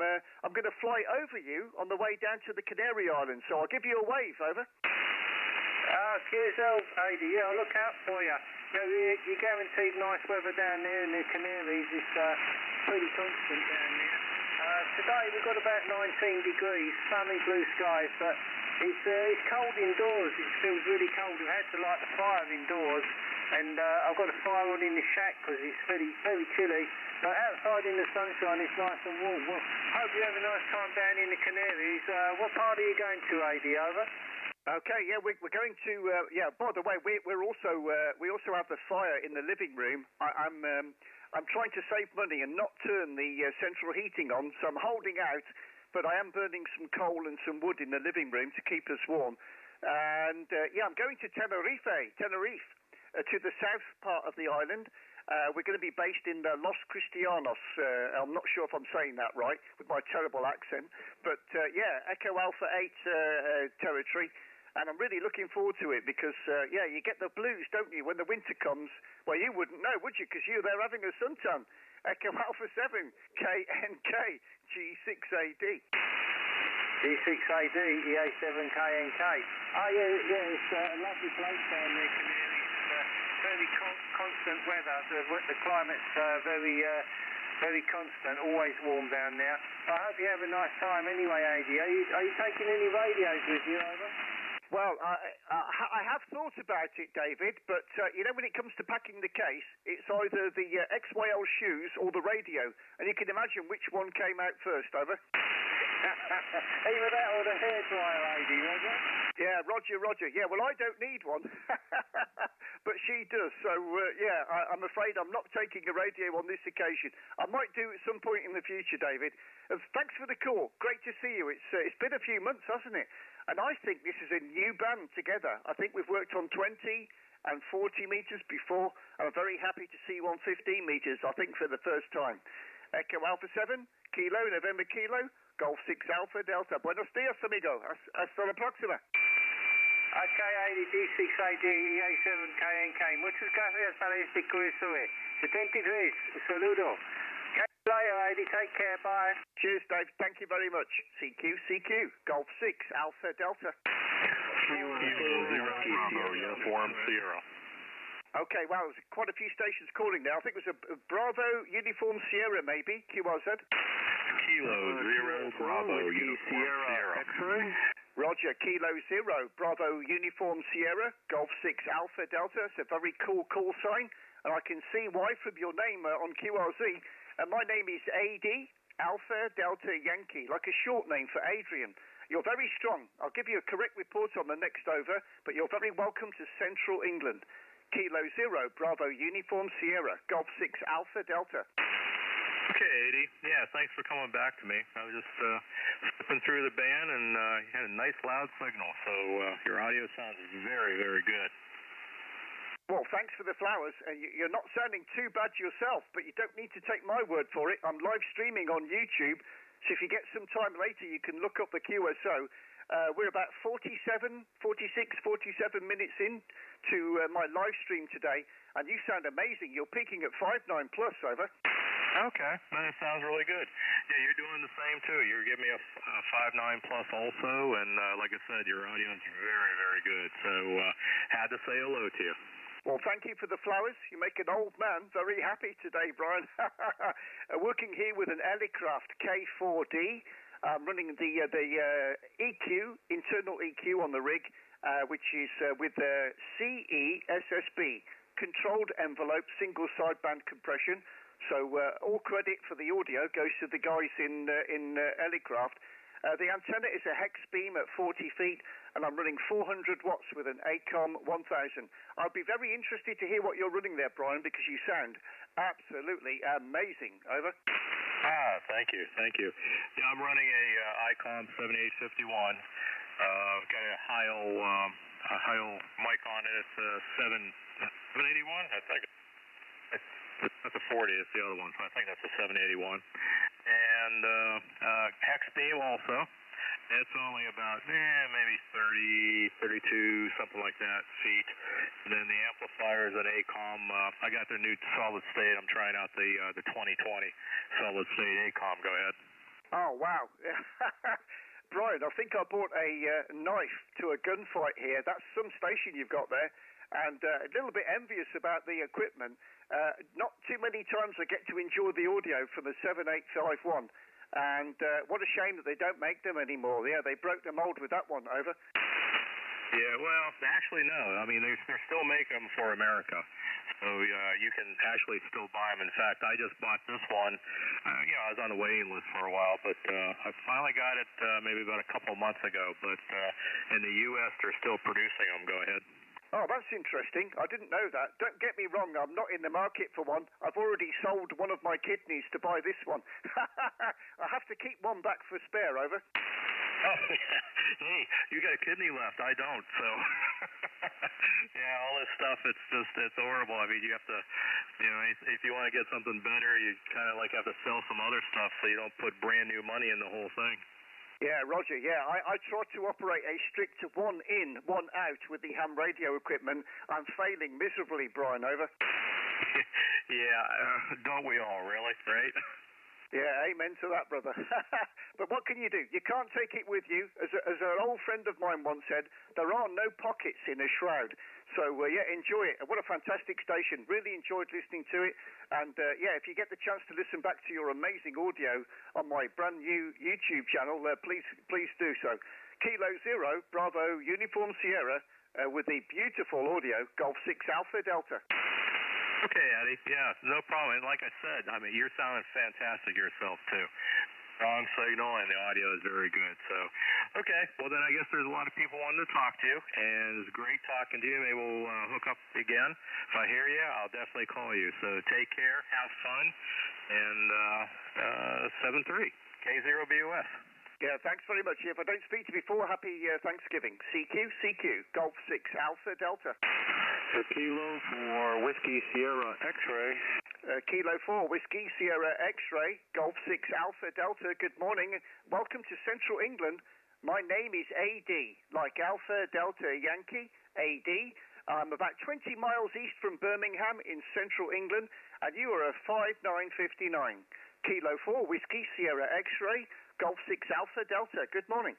going to fly over you on the way down to the Canary Islands. So I'll give you a wave, over. QSL, Ady, yeah, I'll look out for you. You're guaranteed nice weather down there in the Canaries. It's pretty constant down there. Today we've got about 19 degrees, sunny blue skies, but it's cold indoors. It feels really cold. We've had to light the fire indoors, and I've got a fire on in the shack because it's very, very chilly. But outside in the sunshine, it's nice and warm. Well, hope you have a nice time down in the Canaries. What part are you going to, Ady, over? Okay, yeah, we're going to. Yeah, by the way, we also have the fire in the living room. I'm trying to save money and not turn the central heating on, so I'm holding out. But I am burning some coal and some wood in the living room to keep us warm. And yeah, I'm going to Tenerife, to the south part of the island. We're going to be based in Los Cristianos. I'm not sure if I'm saying that right with my terrible accent, but yeah, Echo Alpha 8 territory. And I'm really looking forward to it because, yeah, you get the blues, don't you, when the winter comes? Well, you wouldn't know, would you? Because you're there having a suntan. Echo Alpha 7, KNK, G6AD. G6AD, EA7KNK. Oh, yeah, it's a lovely place down there, Canary. It's fairly constant weather. The climate's very constant, always warm down there. I hope you have a nice time anyway, Ady. Are you taking any radios with you, over? Well, I have thought about it, David, but, you know, when it comes to packing the case, it's either the XYL shoes or the radio, and you can imagine which one came out first, over. Either that or the hairdryer, Ady, Roger? Yeah, Roger. Yeah, well, I don't need one, but she does, so, yeah, I'm afraid I'm not taking a radio on this occasion. I might do at some point in the future, David. Thanks for the call. Great to see you. It's been a few months, hasn't it? And I think this is a new band together. I think we've worked on 20 and 40 meters before. I'm very happy to see you on 15 meters, I think, for the first time. Echo Alpha 7, Kilo, November Kilo, Golf 6 Alpha Delta. Buenos dias, amigo. Hasta la próxima. Okay, Ady G6AD, EA7KNK. Muchas gracias para este curso. 73, saludo. Later, Ady. Take care. Bye. Cheers, Dave. Thank you very much. CQ, Golf 6, Alpha Delta. Kilo 0 Bravo, Uniform Sierra. Okay, wow, there's quite a few stations calling now. I think it was a Bravo, Uniform Sierra, maybe, QRZ. Kilo 0 Bravo, Uniform Sierra. X-ray. Roger, Kilo 0, Bravo, Uniform Sierra, Golf 6, Alpha Delta. It's a very cool call sign, and I can see why from your name on QRZ. And my name is Ady, Alpha Delta Yankee, like a short name for Adrian. You're very strong. I'll give you a correct report on the next over, but you're very welcome to Central England. Kilo 0, Bravo Uniform Sierra, Golf 6 Alpha Delta. Okay, Ady. Yeah, thanks for coming back to me. I was just flipping through the band, and you had a nice loud signal, so your audio sounds very, very good. Well, thanks for the flowers. You're not sounding too bad yourself, but you don't need to take my word for it. I'm live streaming on YouTube, so if you get some time later, you can look up the QSO. We're about 46, 47 minutes in to my live stream today, and you sound amazing. You're peaking at 5.9 plus, over. Okay, that sounds really good. Yeah, you're doing the same, too. You're giving me a 5.9 plus also, and like I said, your audio is very, very good, so had to say hello to you. Well, thank you for the flowers. You make an old man very happy today, Brian. Working here with an Elecraft K4D. I'm running the EQ, internal EQ on the rig, which is with the CE SSB, controlled envelope, single sideband compression. So all credit for the audio goes to the guys in Elecraft. The antenna is a Hexbeam at 40 feet, and I'm running 400 watts with an ACOM 1000. I'd be very interested to hear what you're running there, Brian, because you sound absolutely amazing. Over. Thank you. Yeah, I'm running a ICOM 7851. Got a Heil mic on it. It's a 781, I think. That's a 40, it's the other one, so I think that's a 781. And Hexbeam also. It's only about maybe 30, 32, something like that feet. And then the amplifier is an ACOM. I got their new solid state. I'm trying out the 2020 solid state ACOM. Go ahead. Oh, wow. Brian, I think I bought a knife to a gunfight here. That's some station you've got there. And a little bit envious about the equipment. Not too many times I get to enjoy the audio from a 7851. And what a shame that they don't make them anymore. Yeah, they broke the mold with that one. Over. Yeah, well, actually, no. I mean, they still make them for America. So you can actually still buy them. In fact, I just bought this one. I was on the waiting list for a while, but I finally got it maybe about a couple months ago. But in the U.S., they're still producing them. Go ahead. Oh, that's interesting. I didn't know that. Don't get me wrong, I'm not in the market for one. I've already sold one of my kidneys to buy this one. I have to keep one back for spare, over. Oh, hey, you got a kidney left. I don't, so. Yeah, all this stuff, it's horrible. I mean, you have to, if you want to get something better, you kind of like have to sell some other stuff so you don't put brand new money in the whole thing. Yeah, Roger, yeah. I try to operate a strict one in, one out with the ham radio equipment. I'm failing miserably, Brian, over. Yeah, don't we all, really, right? Yeah, amen to that, brother. But what can you do? You can't take it with you. As an old friend of mine once said, there are no pockets in a shroud. So, yeah, enjoy it. What a fantastic station. Really enjoyed listening to it. And, yeah, if you get the chance to listen back to your amazing audio on my brand new YouTube channel, please do so. Kilo 0, Bravo, Uniform Sierra, with the beautiful audio, Golf 6 Alpha Delta. Okay, Eddie. Yeah, no problem. And like I said, I mean, you're sounding fantastic yourself, too. Strong signal, and the audio is very good. So, okay. Well, then I guess there's a lot of people wanting to talk to you, and it's great talking to you. Maybe we'll hook up again. If I hear you, I'll definitely call you. So take care, have fun, and 73 K0BUS. Yeah, thanks very much. If I don't speak to you before, happy Thanksgiving. CQ, Golf 6 Alpha Delta. Kilo for Whiskey Sierra X-Ray. Kilo 4, Whiskey Sierra X-Ray, Golf 6 Alpha Delta. Good morning. Welcome to Central England. My name is Ady, like Alpha Delta Yankee, AD. I'm about 20 miles east from Birmingham in Central England, and you are a 5959. Kilo 4, Whiskey Sierra X-Ray, Golf 6 Alpha Delta. Good morning.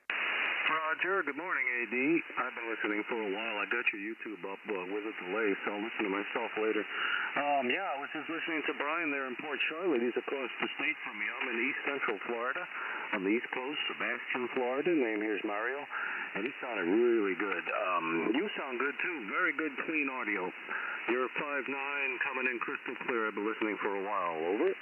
Roger, good morning, AD. I've been listening for a while. I got your YouTube up with a delay, so I'll listen to myself later. Yeah, I was just listening to Brian there in Port Charlotte. He's across the state from me. I'm in East Central Florida, on the East Coast, Sebastian, Florida. Name here's Mario, and he sounded really good. You sound good, too. Very good, clean audio. You're 5'9", coming in crystal clear. I've been listening for a while. Over.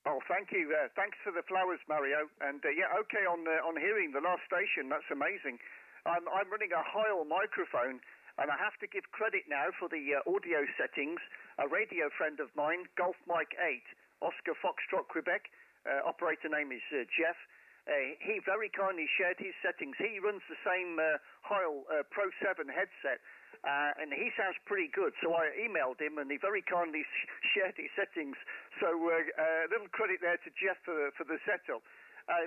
Oh, thank you. Thanks for the flowers, Mario. And yeah, okay on hearing the last station. That's amazing. I'm running a Heil microphone, and I have to give credit now for the audio settings. A radio friend of mine, Golf Mike 8, Oscar Foxtrot, Quebec. Operator name is Jeff. He very kindly shared his settings. He runs the same Heil Pro7 headset. And he sounds pretty good, so I emailed him, and he very kindly shared his settings. So a little credit there to Jeff for the setup.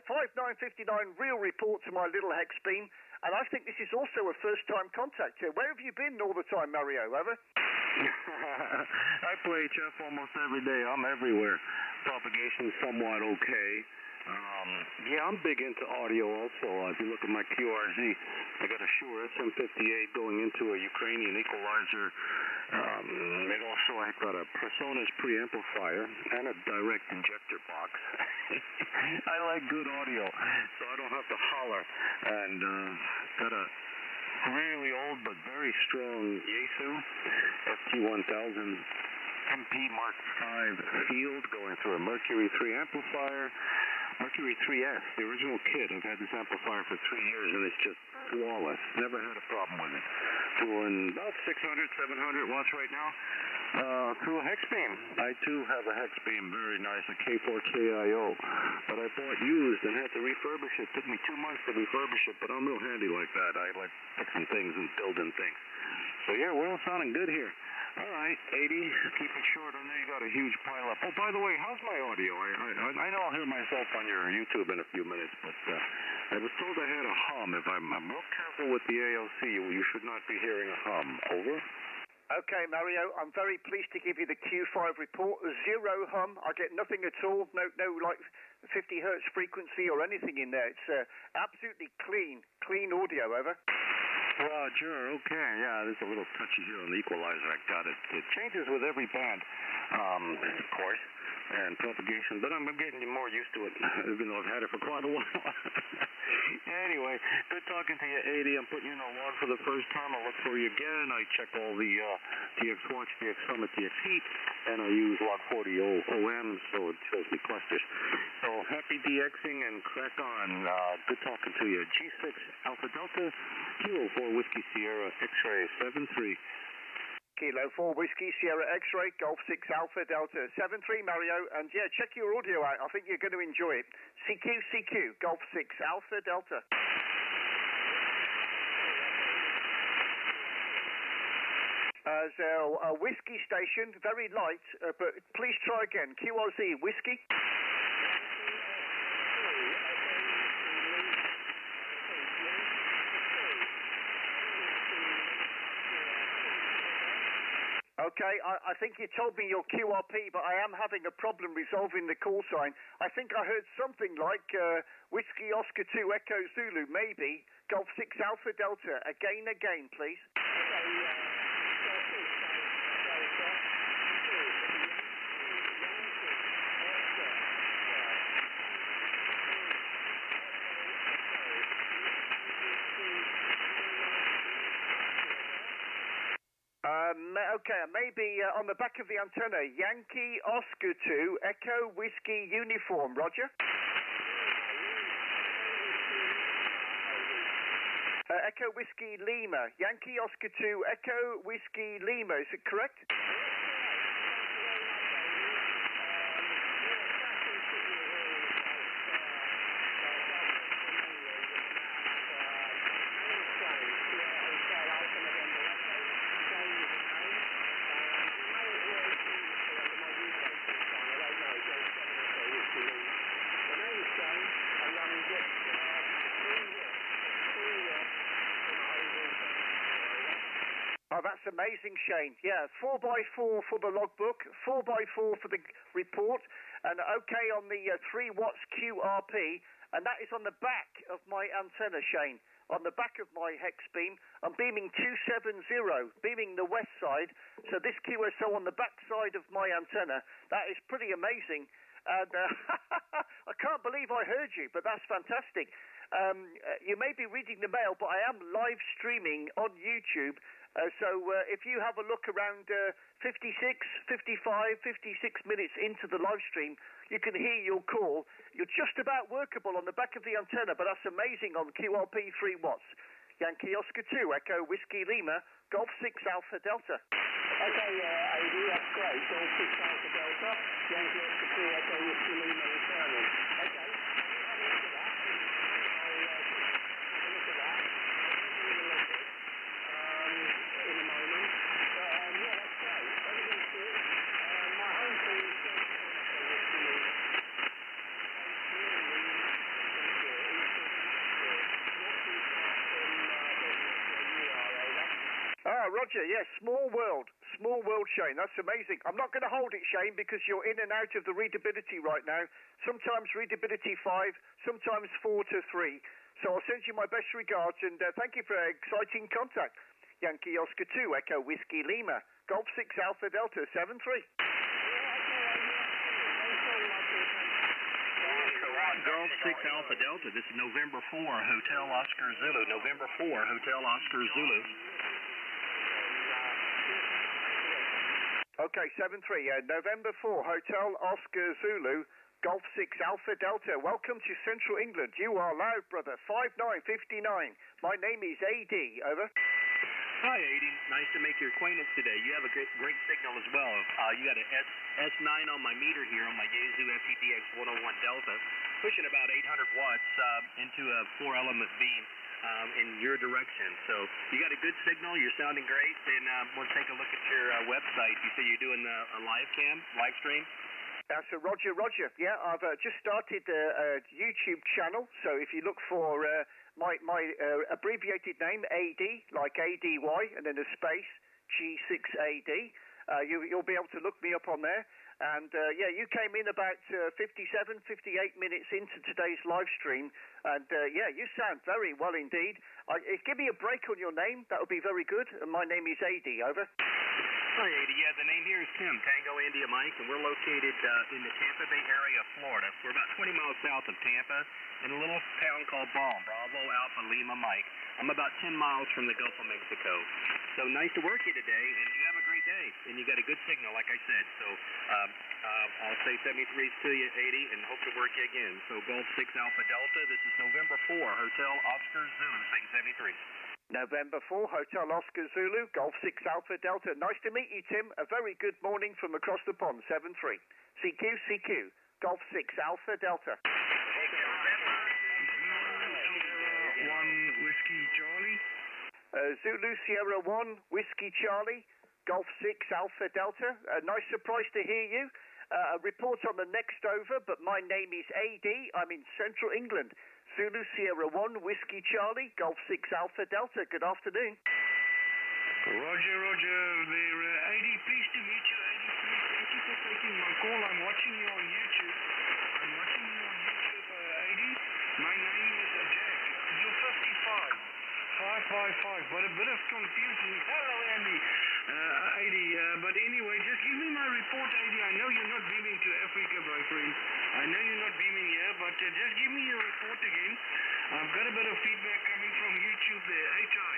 5959, real report to my little Hexbeam, and I think this is also a first-time contact here. Where have you been all the time, Mario, ever? I play Jeff almost every day. I'm everywhere. Propagation's somewhat okay. Yeah, I'm big into audio also. If you look at my QRZ, I got a Shure SM58 going into a Ukrainian equalizer. And also I've got a Personas preamplifier and a direct injector box. I like good audio, so I don't have to holler. And got a really old but very strong Yaesu FT1000 MP Mark V field going through a Mercury 3 amplifier. Mercury 3S, the original kit. I've had this amplifier for 3 years, and it's just flawless. Never had a problem with it. Doing about 600, 700 watts right now through a Hexbeam. I, too, have a Hexbeam, very nice, a K4KIO. But I bought used and had to refurbish it. Took me 2 months to refurbish it, but I'm real handy like that. I like fixing things and building things. So, yeah, we're all sounding good here. All right, 80, keep it short. I know you got a huge pile up. Oh, by the way, how's my audio? I know I'll hear myself on your YouTube in a few minutes, but I was told I had a hum. If I'm real careful with the AOC, you should not be hearing a hum. Over. Okay, Mario, I'm very pleased to give you the Q5 report. Zero hum. I get nothing at all. No like 50 hertz frequency or anything in there. It's absolutely clean audio, over. Roger, okay, yeah, there's a little touchy here on the equalizer. I got it. It changes with every band. of course, and propagation, but I'm getting more used to it, even though I've had it for quite a while. Anyway, good talking to you, Ady. I'm putting you in a log for the first time. I'll look for you again. I check all the TX Watch, TX Summit, TX Heat, and I use log 40 OM, so it shows me clusters. So happy DXing and crack on. Good talking to you. G6 Alpha Delta, Kilo 4 Whiskey Sierra X-Ray 73. Kilo 4 Whiskey Sierra X-Ray Golf 6 Alpha Delta 73 Mario, and yeah, check your audio out. I think you're going to enjoy it. CQ Golf 6 Alpha Delta. As a whiskey station, very light, but please try again. QRZ Whiskey. Okay, I think you told me your QRP, but I am having a problem resolving the call sign. I think I heard something like Whiskey Oscar 2 Echo Zulu, maybe. Golf 6 Alpha Delta. Again, please. Okay, maybe on the back of the antenna, Yankee Oscar 2 Echo Whiskey Uniform, Roger. Echo Whiskey Lima, Yankee Oscar 2 Echo Whiskey Lima, is it correct? Oh, that's amazing, Shane. Yeah, 4x4 for the logbook, 4x4 for the report, and okay on the 3 watts QRP, and that is on the back of my antenna, Shane. On the back of my Hexbeam, I'm beaming 270, beaming the west side, so this QSO on the back side of my antenna, that is pretty amazing. And I can't believe I heard you, but that's fantastic. You may be reading the mail, but I am live streaming on YouTube. So if you have a look around 56 minutes into the live stream, you can hear your call. You're just about workable on the back of the antenna, but that's amazing on QRP 3 watts. Yankee Oscar 2 Echo Whiskey Lima, Golf 6 Alpha Delta. Okay, Ady, that's great. Golf 6 Alpha Delta, Yankee Oscar 2 Echo Whiskey Lima returning. Okay. Roger, yes, small world, Shane, that's amazing. I'm not going to hold it, Shane, because you're in and out of the readability right now. Sometimes readability 5, sometimes 4 to 3. So I'll send you my best regards, and thank you for exciting contact. Yankee Oscar 2 Echo Whiskey Lima, Golf 6 Alpha Delta 73. Golf 6 Alpha Delta, this is November 4, Hotel Oscar Zulu. November 4, Hotel Oscar Zulu. Okay, 73, November 4, Hotel Oscar Zulu, Golf 6 Alpha Delta. Welcome to Central England. You are loud, brother. 5959. My name is Ady. Over. Hi, Ady. Nice to make your acquaintance today. You have a great signal as well. You got an S9 on my meter here on my Yaesu FTTX 101 Delta, pushing about 800 watts into a 4-element beam in your direction. So you got a good signal. You're sounding great. And we'll take a look at your website. You say you're doing a live stream? So Roger. Yeah, I've just started a YouTube channel. So if you look for my abbreviated name, AD, like ADY, and then a space, G6AD, you'll be able to look me up on there. And yeah, you came in about 58 minutes into today's live stream. And yeah, you sound very well indeed. Give me a break on your name. That would be very good. And my name is Ady. Over. Hi, Ady. Yeah, the name here is Tim, Tango India Mike, and we're located in the Tampa Bay area of Florida. We're about 20 miles south of Tampa in a little town called Balm, Bravo Alpha Lima Mike. I'm about 10 miles from the Gulf of Mexico. So nice to work here today, and you have a great day, and you got a good signal, like I said. So I'll say 73s to you, Ady, and hope to work you again. So Golf 6 Alpha Delta, this is November 4, Hotel Oscar Zulu, saying 73s. November 4, Hotel Oscar Zulu, Golf 6 Alpha Delta. Nice to meet you, Tim. A very good morning from across the pond, 7-3. CQ, Golf 6 Alpha Delta. 1 Whiskey Charlie. Zulu Sierra 1, Whiskey Charlie, Golf 6 Alpha Delta. Nice surprise to hear you. A report on the next over, but my name is Ady. I'm in central England. Zulu Sierra 1, Whiskey Charlie, Golf 6 Alpha Delta. Good afternoon. Roger there. Ady, pleased to meet you. Ady, please, thank you for taking my call. I'm watching you on YouTube. Ady. My name is Jack. You're 55. 555, but a bit of confusion. Hello, Andy. Ady, but anyway, just give me my report, Ady. I know you're not beaming to Africa, my friend. I know you're not beaming here, but just give me your report again. I've got a bit of feedback coming from YouTube there. HI.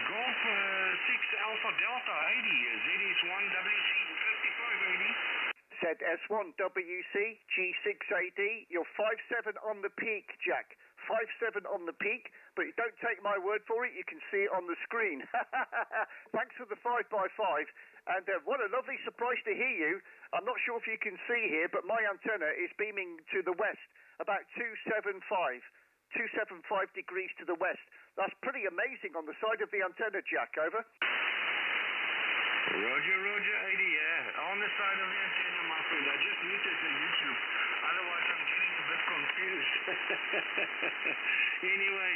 Golf 6 Alpha Delta, Ady. ZS1WC 55, Ady. ZS1WC, G6AD. You're 5-7 on the peak, Jack. 5-7 on the peak, but you don't take my word for it. You can see it on the screen. Thanks for the 5x5. And what a lovely surprise to hear you. I'm not sure if you can see here, but my antenna is beaming to the west, about 275 degrees to the west. That's pretty amazing on the side of the antenna, Jack. Over. Roger, Ady. On the side of the antenna, my friend. I just muted the YouTube. Otherwise, I'm getting a bit confused. Anyway,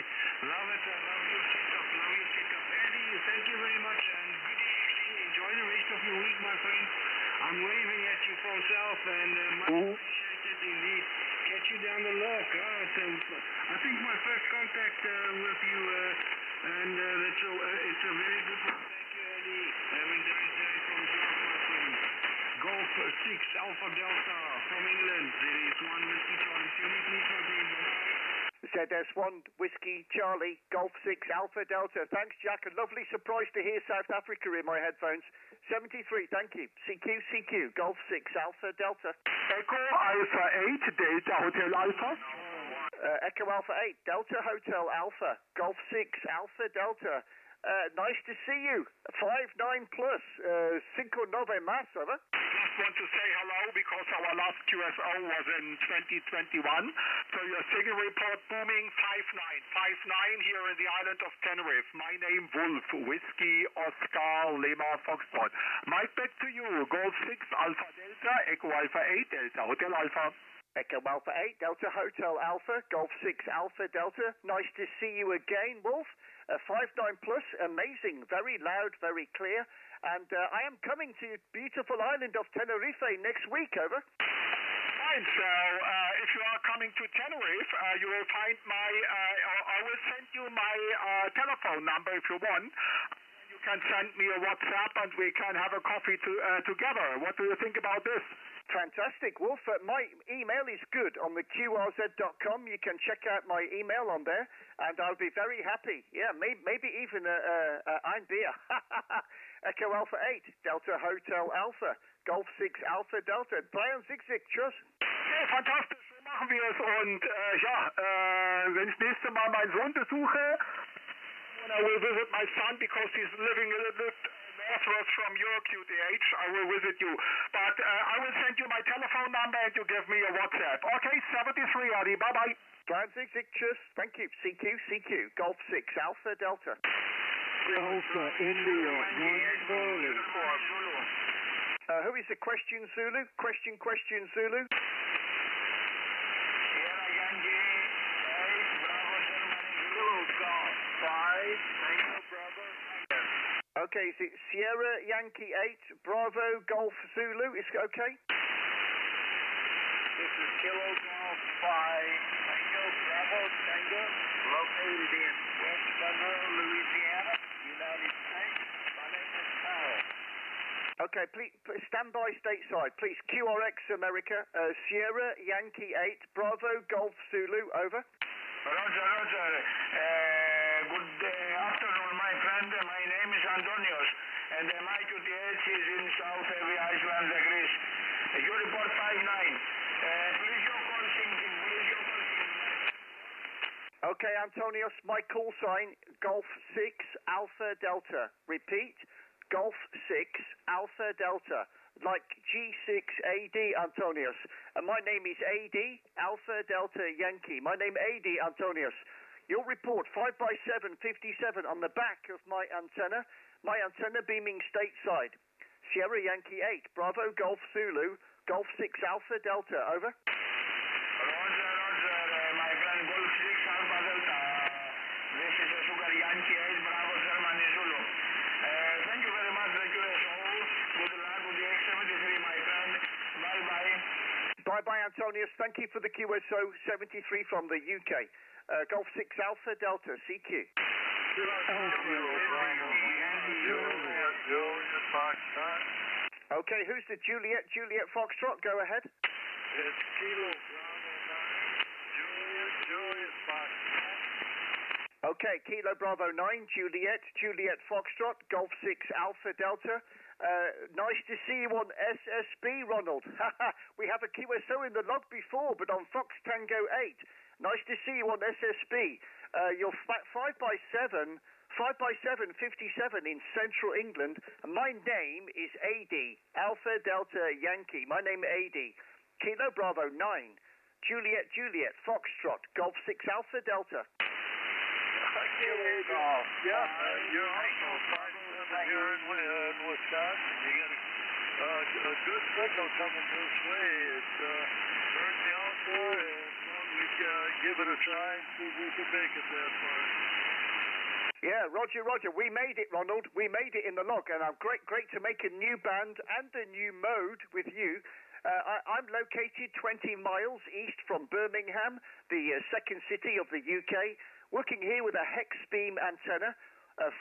love it. I love your setup. Ady, thank you very much, and good evening. Enjoy the rest of your week, my friend. I'm waving at you from south, and much appreciated indeed. Catch you down the lock. I think my first contact with you, and it's a very good one. Thank you, Ady. Have a nice day from south, my friend. Golf 6 Alpha Delta from England. There is 1 Whiskey Charlie. See you, please, my friend. ZS1 Whiskey Charlie, Golf 6 Alpha Delta. Thanks, Jack. A lovely surprise to hear South Africa in my headphones. 73, thank you. CQ, Golf 6 Alpha Delta. Echo Alpha 8, Delta Hotel Alpha. Echo Alpha 8, Delta Hotel Alpha, Golf 6 Alpha Delta. Nice to see you. 59 plus, 59 más, over. Just want to say hello because our last QSO was in 2021. So your signal report booming 59 here in the island of Tenerife. My name Wolf, Whiskey Oscar Lima Foxtrot. Mike, back to you. Golf 6 Alpha Delta, Echo Alpha 8 Delta Hotel Alpha. Echo Alpha 8, Delta Hotel Alpha, Golf 6 Alpha Delta. Nice to see you again, Wolf. 59 plus, amazing, very loud, very clear. And I am coming to beautiful island of Tenerife next week, over. Fine, so if you are coming to Tenerife, you will find I will send you my telephone number if you want. You can send me a WhatsApp and we can have a coffee together. What do you think about this? Fantastic, Wolf. My email is good on the QRZ.com. You can check out my email on there, and I'll be very happy. Yeah, maybe even ein Bier. Echo Alpha 8, Delta Hotel Alpha, Golf 6 Alpha Delta. 63, tschüss. Okay, fantastisch, so machen wir es. Und wenn ich das nächste Mal meinen Sohn besuche, I will visit my son because he's living a little bit northwards from your QTH. I will visit you. But I will send you my telephone number and you give me a WhatsApp. Okay, 73, Ady. Bye-bye. 63, tschüss. Thank you. CQ, Golf 6 Alpha Delta. Alpha India, 1 who is the question, Zulu? Question, Zulu? Okay, is it Sierra Yankee 8, Bravo, Golf, Zulu? Is it okay? This is Kilo Golf 5, Tango, Bravo, Tango, located in West Monroe, Louisiana, United States. My name is Okay, please stand by stateside. Please, QRX America, Sierra Yankee 8, Bravo Golf Zulu, over. Roger, Roger. Good afternoon, my friend. My name is Antonios, and my QTH is in South Heavy Iceland, Greece. You report 59. Please your call sinking. Please your call sinking. Okay, Antonios, my call sign, Golf 6 Alpha Delta. Repeat, Golf 6 Alpha Delta. Like G6AD, Antonios. And my name is Ady Alpha Delta Yankee. My name Ady, Antonios. You'll report 5x7 57 on the back of my antenna beaming stateside. Sierra Yankee 8, Bravo Golf Zulu, Golf 6 Alpha Delta, over. Roger, Roger, my friend, Golf 6 Alpha Delta. This is a Sugar Yankee 8, Bravo Germany Zulu. Thank you very much, the QSO. Good luck with the X73, my friend. Bye-bye. Bye-bye, Antonius. Thank you for the QSO 73 from the UK. Golf 6 Alpha Delta, CQ. Okay, who's the Juliet Foxtrot? Go ahead. It's Kilo Bravo 9, Juliet Foxtrot. Okay, Kilo Bravo 9, Juliet Foxtrot, Golf 6 Alpha Delta. Nice to see you on SSB, Ronald. We have a QSO in the log before, but on Fox Tango 8. Nice to see you on SSB. You're 5x7 57 in Central England. My name is Ady, Alpha Delta Yankee. My name Ady. Kilo Bravo 9, Juliet Foxtrot, Golf 6 Alpha Delta. Yeah, you're also 5-7 here in Wisconsin. You got a good signal coming this way. It's early Alpha, and we give it a try and see if we can make it that far. Yeah, Roger. We made it, Ronald. We made it in the log, and I'm great to make a new band and a new mode with you. I'm located 20 miles east from Birmingham, the second city of the UK, working here with a Hexbeam antenna,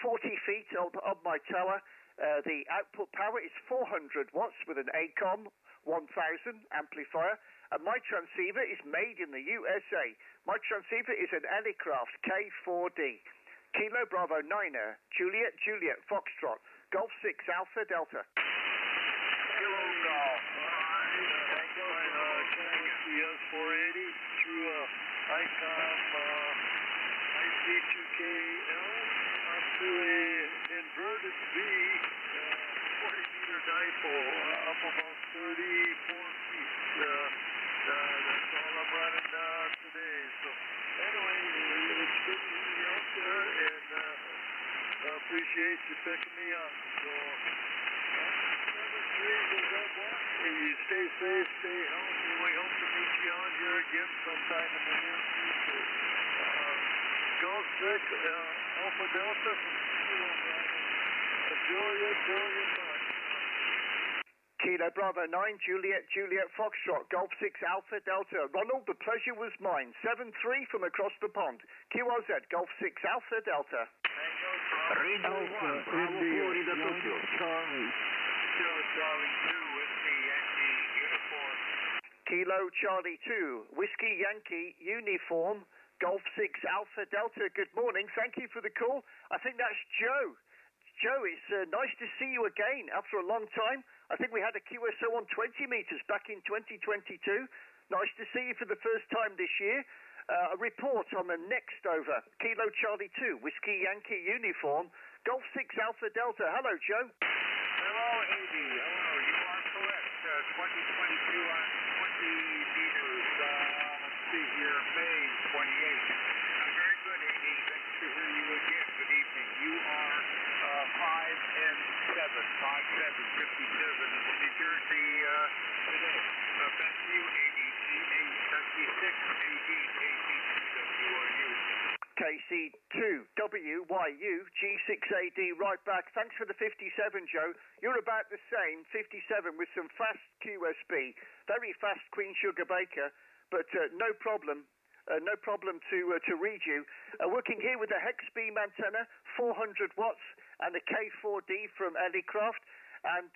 40 feet of my tower. The output power is 400 watts with an ACOM 1000 amplifier, and my transceiver is made in the USA. My transceiver is an Elecraft K4D. Kilo Bravo 9er, Juliet Foxtrot, Golf 6 Alpha Delta. Kilo Golf. CS480 through ICOM IC2KL up to an inverted V 40-meter dipole up about 34 feet. That's all I'm running today. So anyway, it's good to see you out there, and appreciate you picking me up. So you stay safe, stay healthy. We hope to meet you on here again sometime in the near future. Golf 6 Alpha Delta from Kilo Bravo. Juliet Kilo Bravo 9, Juliet Foxtrot, Golf 6 Alpha Delta. Ronald, the pleasure was mine. 7-3 from across the pond. QRZ, Golf 6 Alpha Delta. Radio 1, Bravo Florida, Tokyo. Charlie 2 with the Yankee uniform. Kilo Charlie 2, Whiskey Yankee uniform, Golf 6 Alpha Delta. Good morning. Thank you for the call. I think that's Joe. Joe, it's nice to see you again after a long time. I think we had a QSO on 20 meters back in 2022. Nice to see you for the first time this year. A report on the next over. Kilo Charlie 2, Whiskey Yankee uniform, Golf 6 Alpha Delta. Hello, Joe. Hello, Ady. Hello. You are correct. 2022 on 20 meters. Let's see here, May 28th. Very good, Ady. Thanks to hear you again. Good evening. You are 5-7, 57 in New Jersey today. Back to you, Ady G6AD, KC2WYU. KC2WYU, G6AD, right back. Thanks for the 57, Joe. You're about the same, 57, with some fast QSB. Very fast Queen Sugar Baker, but no problem. No problem to read you. Working here with a Hexbeam antenna, 400 watts, and a K4D from Elecraft. And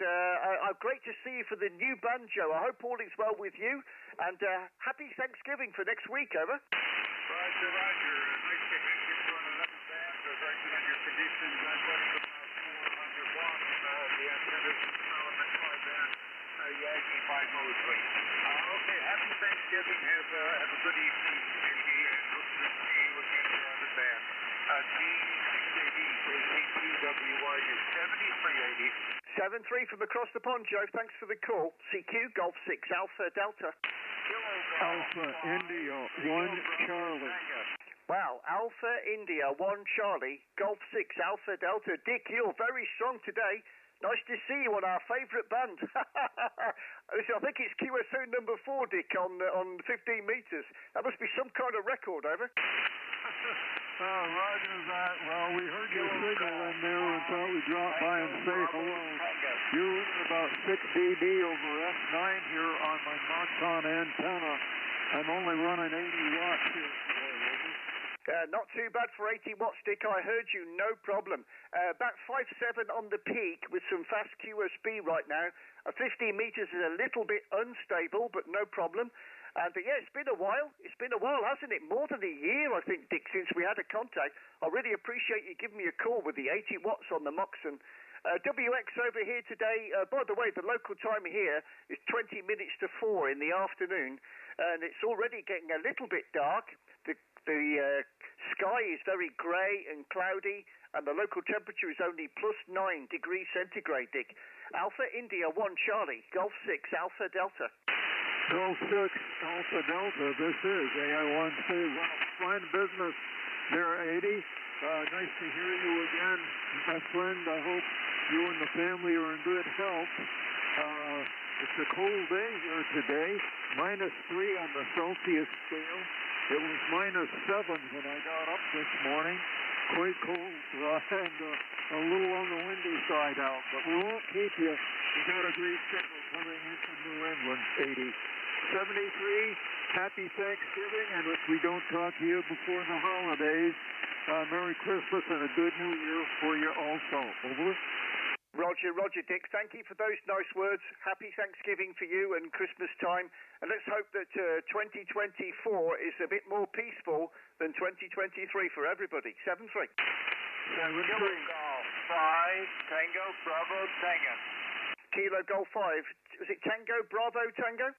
great to see you for the new banjo. I hope all is well with you. And happy Thanksgiving for next week, over. Roger, roger. Nice to meet you for another band. Very good on your conditions. I'm running about 400 watts. The antennas in Solomon 5 band. Yankee 5 Mosley. Okay, happy Thanksgiving. Have a good evening, Yankee, and hope to see you again for another band. G6AD, KQ-WYU, 7380. 7-3 from across the pond, Joe. Thanks for the call. CQ, Golf 6, Alpha Delta. Alpha India 1 Charlie. Wow, Alpha India 1 Charlie, Golf 6, Alpha Delta. Dick, you're very strong today. Nice to see you on our favourite band. Listen, I think it's QSO number 4, Dick, on 15 metres. That must be some kind of record, over. Roger that. Well, we heard your signal in there and thought we'd drop by and say hello. You're in about 6 dB over F9 here on my Noxon antenna. I'm only running 80 watts here. Not too bad for 80 watts, Dick. I heard you, no problem. About 5.7 on the peak with some fast QSB right now. 15 metres is a little bit unstable, but no problem. But yeah, it's been a while. It's been a while, hasn't it? More than a year, I think, Dick, since we had a contact. I really appreciate you giving me a call with the 80 watts on the Moxon. WX over here today. By the way, the local time here is 20 minutes to 4 in the afternoon, and it's already getting a little bit dark. The sky is very grey and cloudy, and the local temperature is only +9 degrees centigrade, Dick. Alpha India 1 Charlie, Golf 6, Alpha Delta. Golf 6, Alpha Delta, this is AI-1C. Well, fine business there, Ady. Nice to hear you again, my friend. I hope you and the family are in good health. It's a cold day here today, -3 on the Celsius scale. It was -7 when I got up this morning. Quite cold and a little on the windy side out, but we won't keep you. We got a great signal coming in from New England, 80. 73, happy Thanksgiving, and if we don't talk to you before the holidays, Merry Christmas and a good New Year for you also. Over. Roger, Dick. Thank you for those nice words. Happy Thanksgiving for you and Christmas time. And let's hope that 2024 is a bit more peaceful than 2023 for everybody. 7-3. 7-3. Golf 5, Tango, Bravo, Tango. Kilo Golf 5. Was it Tango, Bravo, Tango?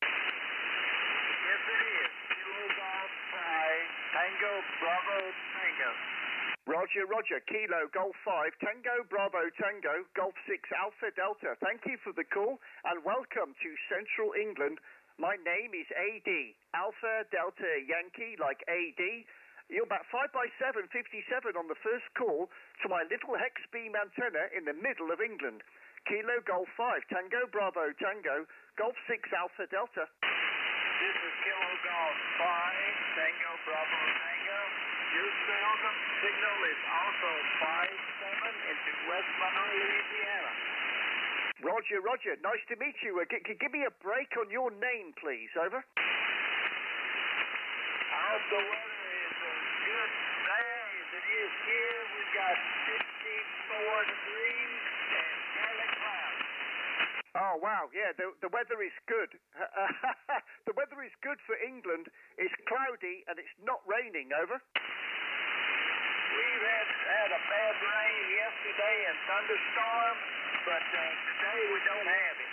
Yes, it is. Kilo Golf 5, Tango, Bravo, Tango. Roger. Kilo, Golf 5, Tango, Bravo, Tango, Golf 6, Alpha Delta. Thank you for the call and welcome to Central England. My name is AD, Alpha Delta Yankee, like AD. You're about 5x7, 57 on the first call to my little Hexbeam antenna in the middle of England. Kilo, Golf 5, Tango, Bravo, Tango, Golf 6, Alpha Delta. This is Kilo Golf 5, Tango, Bravo, Tango. Your signal is also 5-7 into West Monroe, Louisiana. Roger. Nice to meet you. Give me a break on your name, please. Over. How's the weather? Is as good today as it is here. We've got 54 degrees and scarlet clouds. Oh, wow. Yeah, the weather is good. The weather is good for England. It's cloudy and it's not raining. Over. We've had a bad rain yesterday and thunderstorm, but today we don't have it.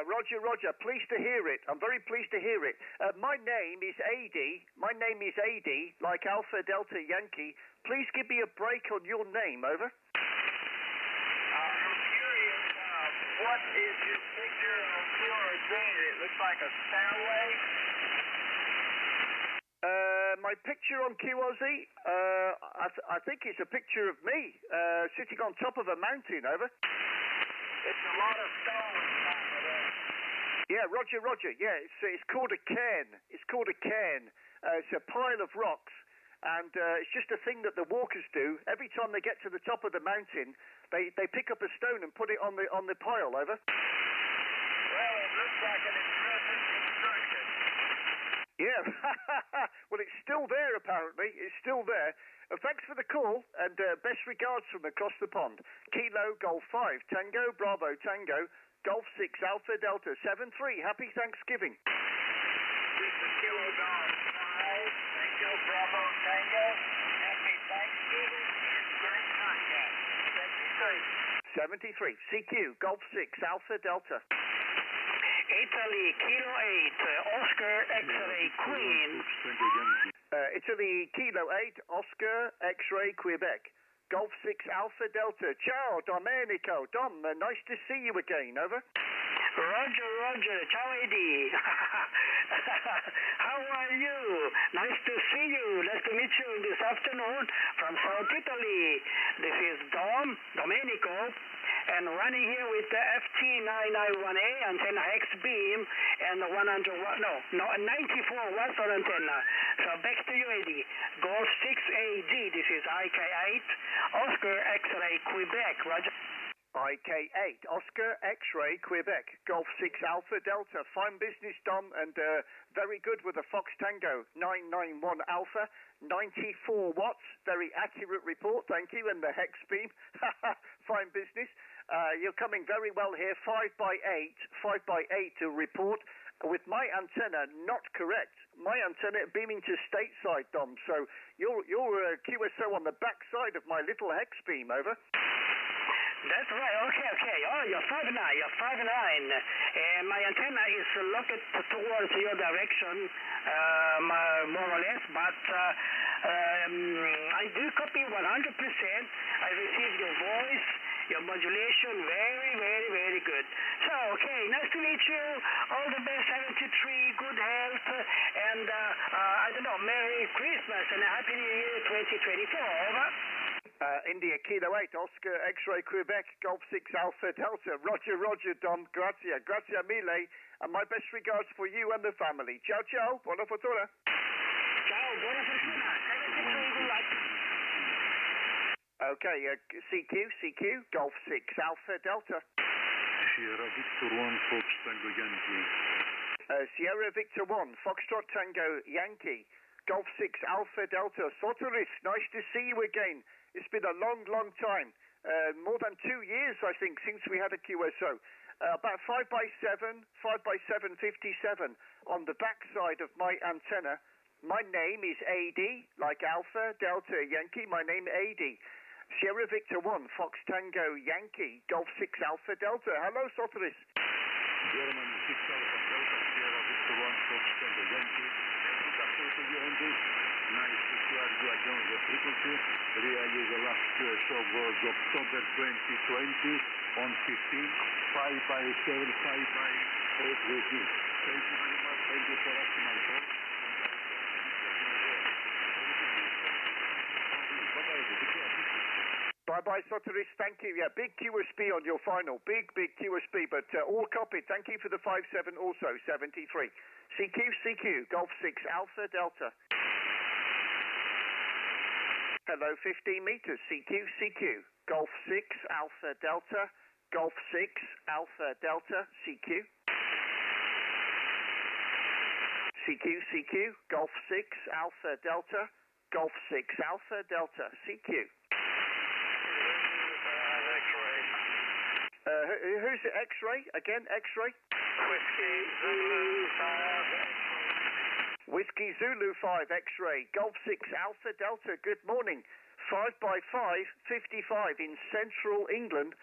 Roger. Pleased to hear it. I'm very pleased to hear it. My name is Ady. Like Alpha Delta Yankee. Please give me a break on your name. Over. I'm curious, what is your picture on your screen? It looks like a stairway. My picture on QRZ, I think it's a picture of me sitting on top of a mountain. Over. It's a lot of stones on top of that. Yeah, Roger. Yeah, it's called a cairn. It's called a cairn. It's a pile of rocks, and it's just a thing that the walkers do. Every time they get to the top of the mountain, they pick up a stone and put it on the pile. Over. Well, it looks like an impressive construction. Yeah. Well, it's still there, apparently. It's still there. Thanks for the call, and best regards from across the pond. Kilo Golf 5, Tango, Bravo, Tango, Golf 6, Alpha, Delta, 7-3. Happy Thanksgiving. This is Kilo Golf 5, Tango, Bravo, Tango. Happy Thanksgiving and great contact. 73. CQ, Golf 6, Alpha, Delta. Italy, Kilo 8, Oscar, X-ray, Queen. Italy, Kilo 8, Oscar, X-ray, Quebec. Golf 6, Alpha, Delta. Ciao, Domenico. Dom, nice to see you again. Over. Roger. Ciao, Ady. How are you? Nice to see you. Nice to meet you this afternoon from South Italy. This is Domenico, and running here with the FT991A antenna Hexbeam and 94 watts on antenna. So back to you, Ady. Golf 6AD. This is IK8, Oscar X-ray, Quebec. Roger. IK8, Oscar, X-ray, Quebec, Golf 6, Alpha, Delta. Fine business, Dom, and very good with the Fox Tango 991 Alpha, 94 watts. Very accurate report, thank you, and the Hexbeam. Fine business. You're coming very well here. 5x8 to report. With my antenna not correct. My antenna beaming to stateside, Dom. So you're QSO on the back side of my little Hexbeam, over. That's right. Okay. Oh, you're 5'9". My antenna is located towards your direction, more or less, but I do copy 100%. I receive your voice, your modulation, very good. So, okay, nice to meet you. All the best, 73, good health, and I don't know, Merry Christmas and a Happy New Year 2024. Over. India, Kilo 8, Oscar, X-ray, Quebec, Golf 6, Alpha, Delta. Roger, Dom. Grazie mille. And my best regards for you and the family. Ciao. Buona fortuna. Ciao, buona fortuna. 73, good luck. Okay, CQ, Golf 6, Alpha, Delta. Sierra Victor 1, Fox Tango Yankee. Sierra Victor 1, Foxtrot Tango Yankee. Golf 6, Alpha, Delta. Soteris, nice to see you again. It's been a long time. More than 2 years, I think, since we had a QSO. About 5x7, 57 on the back side of my antenna. My name is Ady, like Alpha, Delta, Yankee. My name Ady. Sierra Victor 1, Fox Tango, Yankee. Golf 6, Alpha, Delta. Hello, Soteris. German 6 Alpha Delta, Sierra Victor 1, Fox Tango, Yankee. Nice to hear you again on the frequency. Really, the last show was October 2020 on 15, 5x7, 5x8 with you. Thank you very much. Thank you for asking my call. Bye, Soteris. Thank you. Yeah, big QSB on your final. Big QSB, but all copied. Thank you for the 57 also, 73. CQ, Golf 6, Alpha, Delta. Hello, 15 meters. CQ, Golf 6, Alpha, Delta. Golf 6, Alpha, Delta. CQ, Golf 6, Alpha, Delta. Golf 6, Alpha, Delta. CQ. Who's it? X-ray? Again, X-ray? Whiskey Zulu 5, X-ray. Golf 6, Alpha, Delta. Good morning. 5x5, 55 in central England.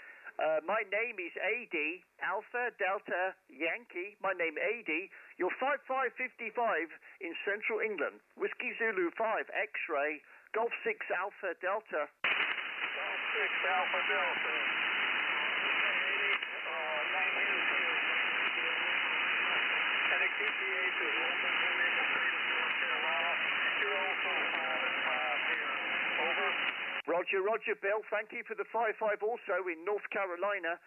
My name is Ady, Alpha, Delta, Yankee. My name Ady. You're 5555 in central England. Whiskey Zulu 5, X-ray. Golf 6, Alpha, Delta. Golf 6, Alpha, Delta. Roger, Bill. Thank you for the 5-5 also in North Carolina.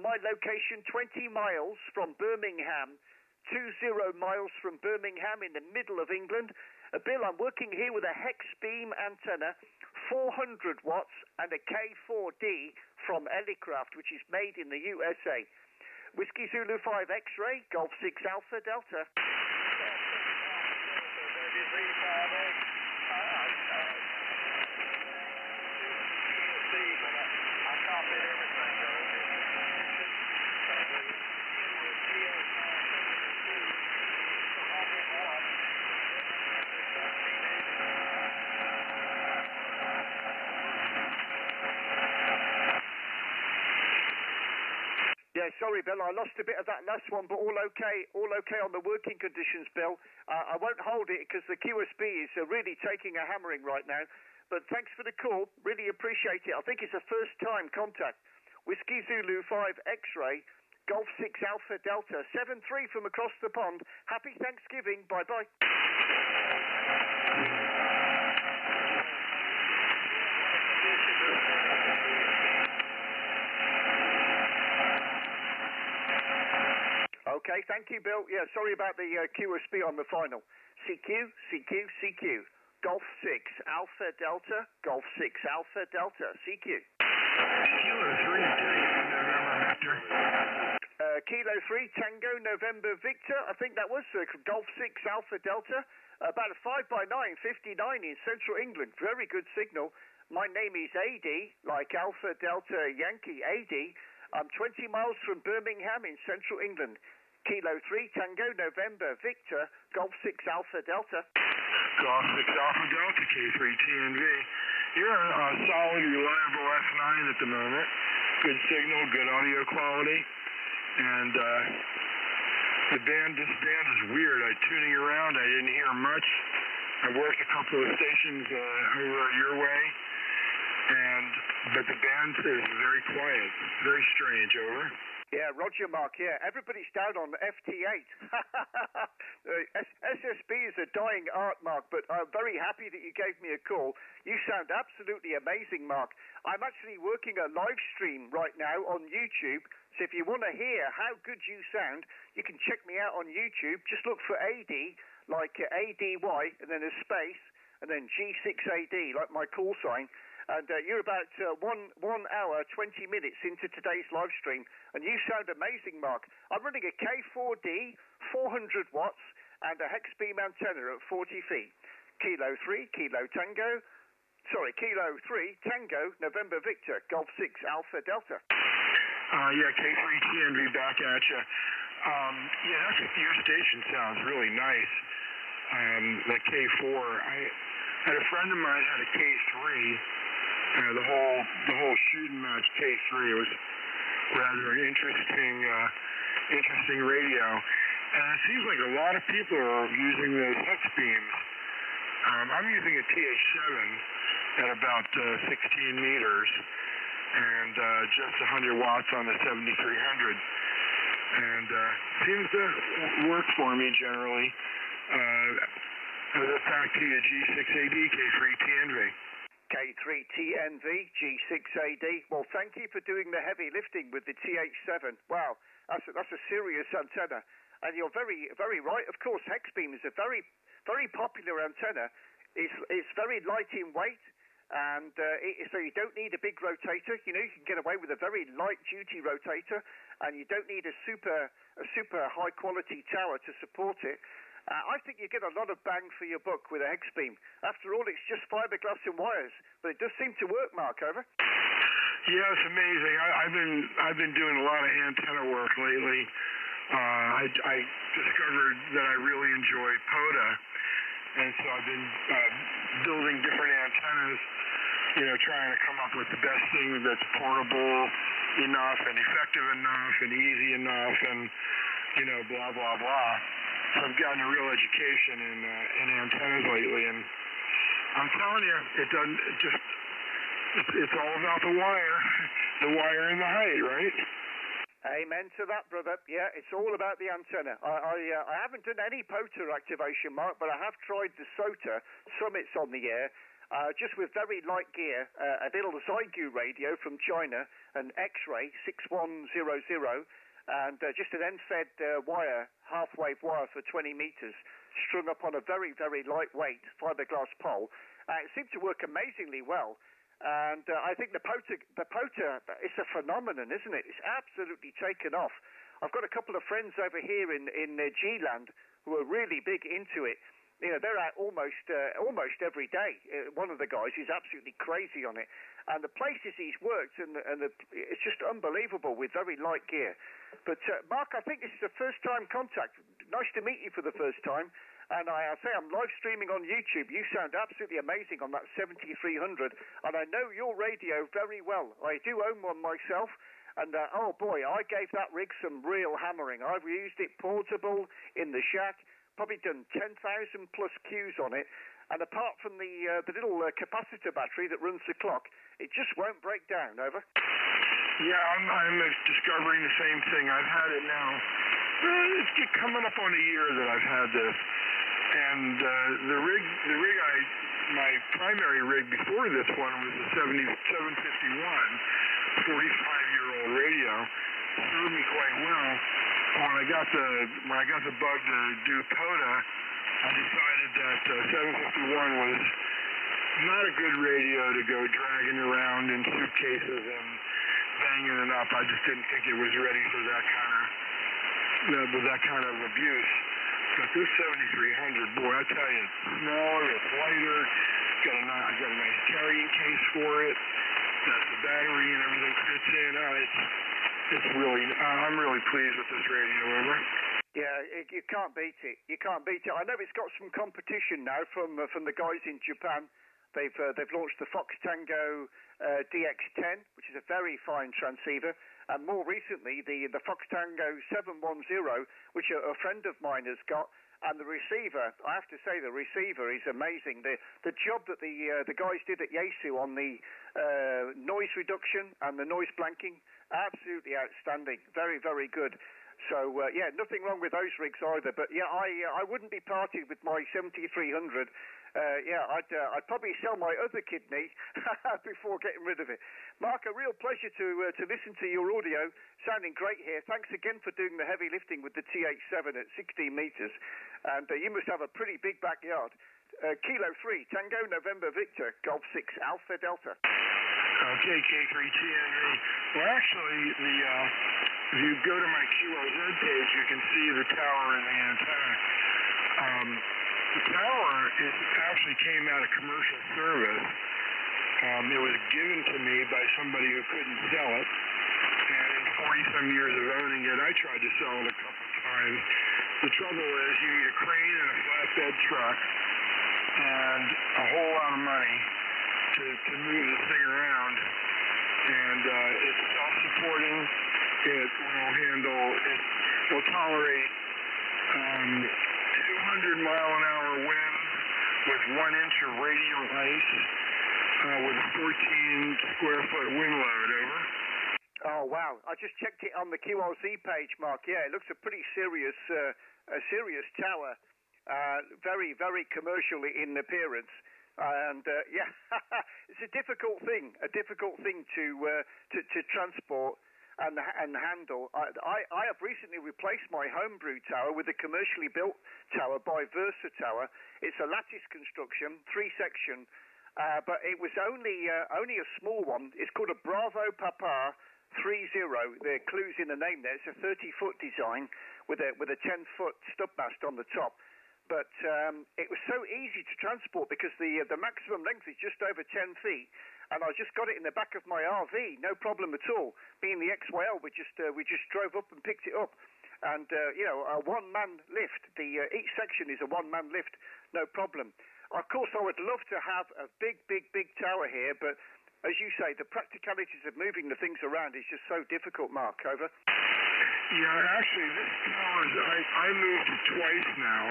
My location, 20 miles from Birmingham. 20 miles from Birmingham in the middle of England. Bill, I'm working here with a Hexbeam antenna, 400 watts, and a K4D from Elecraft, which is made in the USA. Whiskey Zulu 5 X-ray, Golf 6 Alpha, Delta. Yeah, sorry, Bill, I lost a bit of that last one, but all okay on the working conditions, Bill. I won't hold it because the QSB is really taking a hammering right now. But thanks for the call, really appreciate it. I think it's a first-time contact. Whiskey Zulu 5 X-Ray, Golf 6 Alpha Delta, 7-3 from across the pond. Happy Thanksgiving, bye-bye. Okay, thank you, Bill. Yeah, sorry about the QSB on the final. CQ. Golf 6 Alpha Delta, Golf 6 Alpha Delta, CQ. Kilo 3, November Victor. Kilo 3 Tango November Victor. I think that was Golf 6 Alpha Delta. About a 5x9, 59 in central England. Very good signal. My name is Ady, like Alpha Delta Yankee Ady. I'm 20 miles from Birmingham in central England. Kilo 3 Tango November Victor, Golf 6 Alpha Delta. Golf 6 Alpha Delta, K3TNV. You're a solid, reliable F9 at the moment. Good signal, good audio quality. And this band is weird. I tuning around, I didn't hear much. I worked a couple of stations over your way. But the band is very quiet, very strange, over. Yeah, Roger, Mark, yeah. Everybody's down on FT8. SSB is a dying art, Mark, but I'm very happy that you gave me a call. You sound absolutely amazing, Mark. I'm actually working a live stream right now on YouTube, so if you want to hear how good you sound, you can check me out on YouTube. Just look for AD, like ADY, and then a space, and then G6AD, like my call sign. And you're about 1 hour, 20 minutes into today's live stream, and you sound amazing, Mark. I'm running a K4D, 400 watts, and a Hexbeam antenna at 40 feet. Kilo 3 Tango, November Victor, Golf 6 Alpha Delta. Yeah, K3TNV back at you. Your station sounds really nice. That K4, I had a friend of mine had a K3. The whole shooting match K3 was rather an interesting radio, and it seems like a lot of people are using those Hexbeams. I'm using a TH7 at about 16 meters, and just 100 watts on the 7300, and seems to work for me generally. Back to you, G6AD, K3TNV. K3TNV, G6AD. Well, thank you for doing the heavy lifting with the TH7. Wow, that's a serious antenna. And you're very, very right. Of course, Hexbeam is a very, very popular antenna. It's very light in weight, and so you don't need a big rotator. You know, you can get away with a very light-duty rotator, and you don't need a super high-quality tower to support it. I think you get a lot of bang for your buck with a Hexbeam. After all, it's just fiberglass and wires, but it does seem to work, Mark. Over. Yeah, it's amazing. I've been doing a lot of antenna work lately. I discovered that I really enjoy POTA, and so I've been building different antennas. You know, trying to come up with the best thing that's portable enough and effective enough and easy enough, and blah blah blah. So I've gotten a real education in antennas lately, and I'm telling you, it's all about the wire and the height, right? Amen to that, brother. Yeah, it's all about the antenna. I haven't done any POTA activation, Mark, but I have tried the SOTA Summits on the air, just with very light gear, a little Zygu radio from China, an X-ray 6100, and just an end-fed wire, half-wave wire for 20 meters, strung up on a very, very lightweight fiberglass pole. It seemed to work amazingly well. And I think the POTA, it's a phenomenon, isn't it? It's absolutely taken off. I've got a couple of friends over here in G-Land who are really big into it. You know, they're out almost every day. One of the guys is absolutely crazy on it. And the places he's worked, it's just unbelievable with very light gear. But, Mark, I think this is a first-time contact. Nice to meet you for the first time. And I say I'm live streaming on YouTube. You sound absolutely amazing on that 7300. And I know your radio very well. I do own one myself. And, oh, boy, I gave that rig some real hammering. I've used it portable in the shack. Probably done 10,000 plus Qs on it. And apart from the little capacitor battery that runs the clock, it just won't break down. Over. Yeah, I'm discovering the same thing. I've had it now. It's coming up on a year that I've had this. And my primary rig before this one was a 751, 45-year-old radio. Served me quite well. When I got the bug to do POTA, I decided that 751 was not a good radio to go dragging around in suitcases and banging it up. I just didn't think it was ready for that kind of abuse. But this 7300, boy, I tell you, it's smaller, it's lighter. I got a nice carrying case for it. The battery and everything fits in. I'm really pleased with this radio. Over. Yeah, you can't beat it. You can't beat it. I know it's got some competition now from the guys in Japan. They've launched the Fox Tango DX10, which is a very fine transceiver, and more recently the Fox Tango 710, which a friend of mine has got. And the receiver, I have to say, the receiver is amazing. The job that the guys did at Yaesu on the noise reduction and the noise blanking, absolutely outstanding. Very, very good. So, yeah, nothing wrong with those rigs either. But, yeah, I wouldn't be parted with my 7300. Yeah, I'd probably sell my other kidney before getting rid of it. Mark, a real pleasure to listen to your audio. Sounding great here. Thanks again for doing the heavy lifting with the TH7 at 16 meters. And you must have a pretty big backyard. Kilo 3, Tango November Victor, Golf 6 Alpha Delta. Okay, K3TXQ. Well, actually, if you go to my QRZ page, you can see the tower and the antenna. The tower actually came out of commercial service. It was given to me by somebody who couldn't sell it. And in 40-some years of owning it, I tried to sell it a couple of times. The trouble is you need a crane and a flatbed truck and a whole lot of money to move this thing around. And it's self-supporting. It will tolerate 200-mile-an-hour winds with 1 inch of radial ice with a 14-square-foot wind load. Over. Oh, wow. I just checked it on the QRZ page, Mark. Yeah, it looks a pretty serious tower. Very, very commercial in appearance. And, yeah, it's a difficult thing to transport and handle. I have recently replaced my homebrew tower with a commercially built tower by Versa Tower. It's a lattice construction, 3-section, but it was only a small one. It's called a Bravo Papa 30. The clue's in the name there. It's a 30-foot design with a 10-foot stub mast on the top. But it was so easy to transport because the maximum length is just over 10 feet. And I just got it in the back of my RV, no problem at all. Being the XYL, we just drove up and picked it up. And, you know, a one-man lift. Each section is a one-man lift, no problem. Of course, I would love to have a big tower here, but as you say, the practicalities of moving the things around is just so difficult, Mark. Over. Yeah, actually, this tower, I moved it twice now.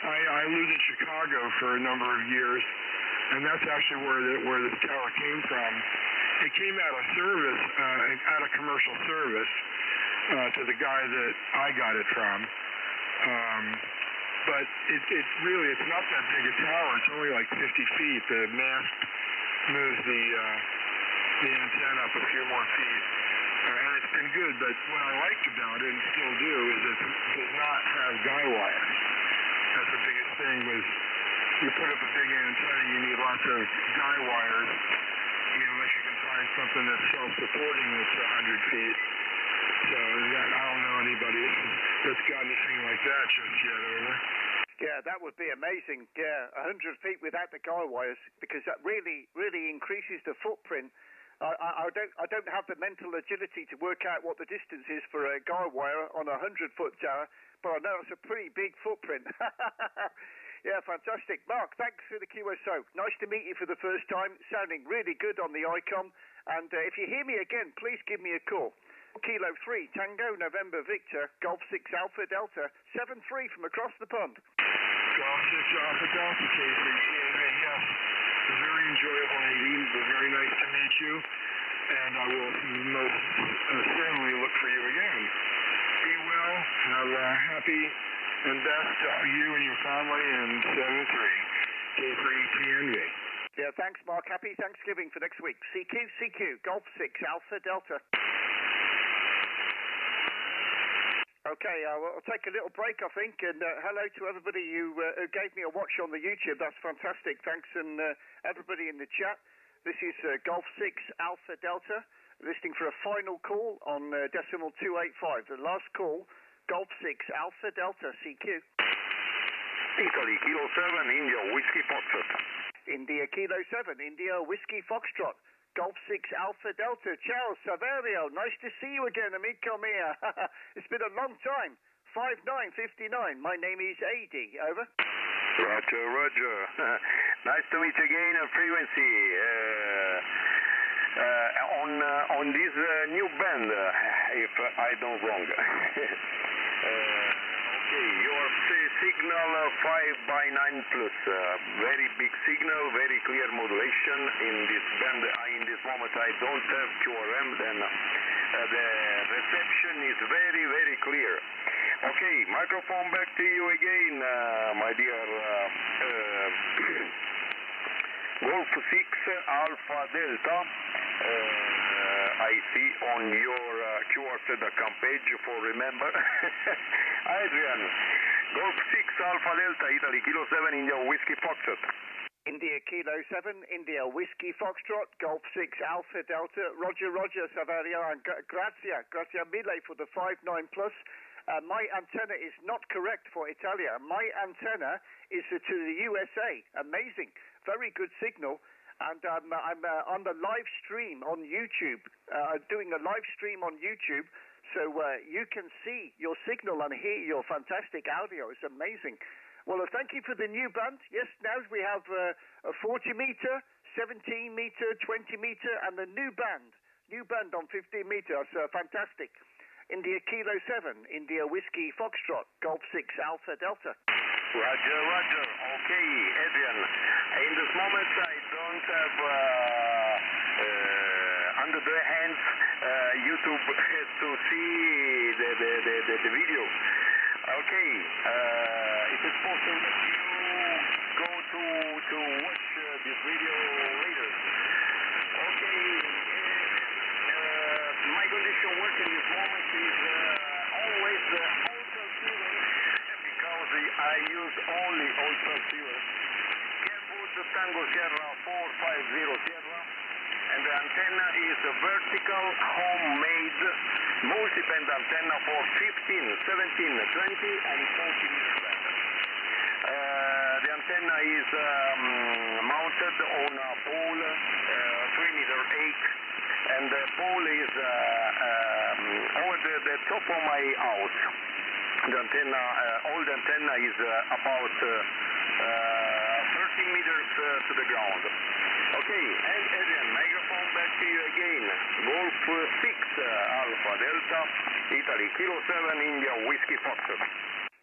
I lived in Chicago for a number of years, and that's actually where this tower came from. It came out of service, out of commercial service, to the guy that I got it from. But it's not that big a tower. It's only like 50 feet. The mast moves the antenna up a few more feet. And it's been good, but what I liked about it, and still do, is it does not have guy wires. That's the biggest thing was you put up a big antenna, you need lots of guy wires, unless you can find something that's self-supporting that's 100 feet. So I don't know anybody that's got anything like that just yet. Over. Yeah, that would be amazing. Yeah, 100 feet without the guy wires, because that really increases the footprint. I don't have the mental agility to work out what the distance is for a guy wire on a 100-foot tower, but I know it's a pretty big footprint. Yeah, fantastic. Mark, thanks for the QSO. Nice to meet you for the first time. Sounding really good on the ICOM. And if you hear me again, please give me a call. Kilo 3, Tango, November, Victor, Golf 6, Alpha, Delta, 7-3 from across the pond. Golf 6 Alpha Delta, K3TXQ. Yes, very enjoyable, Ady. Very nice to meet you. And I will most certainly look for you again. Be well. Have a happy and best to you and your family, and 7-3, K3TNV. Yeah, thanks, Mark. Happy Thanksgiving for next week. CQ, Golf 6, Alpha, Delta. Okay, I'll take a little break, I think, and hello to everybody who gave me a watch on the YouTube. That's fantastic. Thanks, and everybody in the chat. This is Golf 6, Alpha, Delta, listening for a final call on decimal 285. The last call, Golf 6, Alpha, Delta, CQ. Italy, Kilo 7, India, Whiskey Foxtrot. India, Kilo 7, India, Whiskey Foxtrot. Golf 6, Alpha, Delta. Ciao, Saverio. Nice to see you again, amico mia. It's been a long time. 5959. My name is Ady. Over. Roger. Nice to meet you again on frequency. On this new band, if I don't wrong. Okay, your signal 5x9 plus, very big signal, very clear modulation in this band. In this moment I don't have QRM, then the reception is very clear. Okay, microphone back to you again, my dear Golf 6 Alpha Delta. I see on your QRZ account page for remember. Adrian, Golf 6 Alpha Delta, Italy, Kilo 7, India, Whiskey Foxtrot. India, Kilo 7, India, Whiskey Foxtrot, Golf 6 Alpha Delta. Roger, Saverio, and grazie mille for the 59 plus. My antenna is not correct for Italia. My antenna is to the USA. Amazing. Very good signal. And I'm on the live stream on YouTube, doing a live stream on YouTube, so you can see your signal and hear your fantastic audio. It's amazing. Well, thank you for the new band. Yes, now we have a 40 meter, 17 meter, 20 meter, and the new band on 15 meter. So fantastic. India Kilo 7, India Whiskey Foxtrot, Golf 6 Alpha Delta. Roger. Okay, Adrian. In this moment, I don't have under the hands YouTube to see the video. Okay, if it's possible that you go to watch this video later. Okay, my condition work in this moment is always I use only ultra-pure. Kenwood Tango Sierra 450 Sierra, and the antenna is a vertical, homemade, multi-band antenna for 15, 17, 20, and 40 meter band. The antenna is mounted on a pole, 3 meter 8, and the pole is over the top of my house. The antenna, old antenna is about 13 meters to the ground. Okay, and Adrian, microphone back to you again. Golf 6 Alpha Delta, Italy, Kilo 7, India, Whiskey Foxtrot.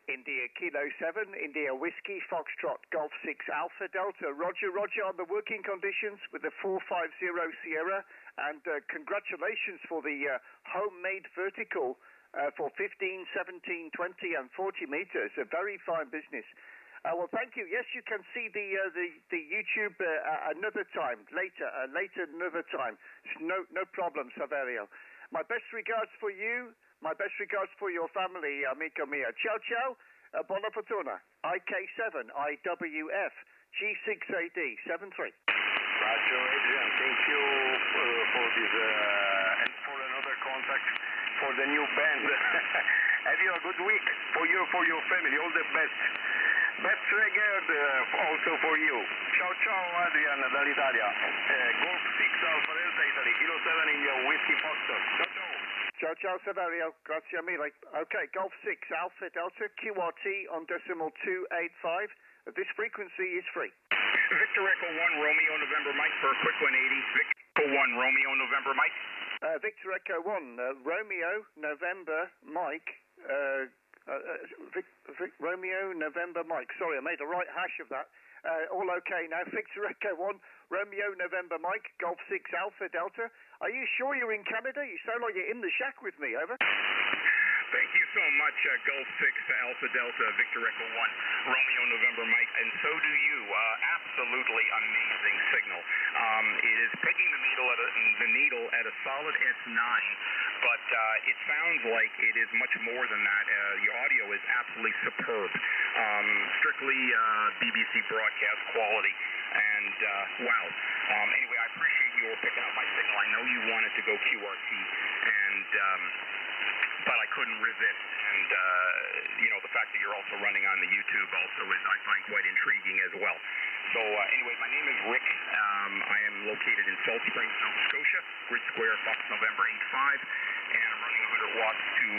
India Kilo 7, India Whiskey Foxtrot, Golf 6 Alpha Delta. Roger on the working conditions with the 450 Sierra, and congratulations for the homemade vertical. For 15, 17, 20, and 40 meters. A very fine business. Well, thank you. Yes, you can see the YouTube another time, later another time. No problem, Saverio. My best regards for you. My best regards for your family, amico mia. Ciao. Buona fortuna. IK7, IWF, G6AD, 73. Roger, Adrian. Thank you for this and for another contact. For the new band. Have you a good week for you, for your family. All the best. Best regards also for you. Ciao ciao Adrian dall'Italia. Golf 6 Alpha Delta Italy, Kilo 7 India Whiskey Foxtrot. Ciao ciao. Ciao, ciao, Severio. Grazie mille. Okay, Golf 6 Alpha Delta QRT on decimal 285. This frequency is free. Victor Echo 1 Romeo November Mike for a quick 180. Victor Echo 1 Romeo November Mike. Victor Echo 1 Romeo November Mike. Romeo November Mike. Sorry, I made a right hash of that. All okay now. Victor Echo 1 Romeo November Mike. Golf 6 Alpha Delta. Are you sure you're in Canada? You sound like you're in the shack with me. Over. Thank you so much, Golf 6 Alpha Delta, Victor Echo 1, Romeo November Mike, and so do you. Absolutely amazing signal. It is pegging the needle at a solid S9, but it sounds like it is much more than that. Your audio is absolutely superb. Strictly BBC broadcast quality, and wow. Anyway, I appreciate you picking up my signal. I know you wanted to go QRT, and but I couldn't resist, and the fact that you're also running on the YouTube also is, I find, quite intriguing as well. So anyway, my name is Rick. I am located in Salt Springs, Nova Scotia, Grid Square, Fox November 85, and I'm running 100 watts to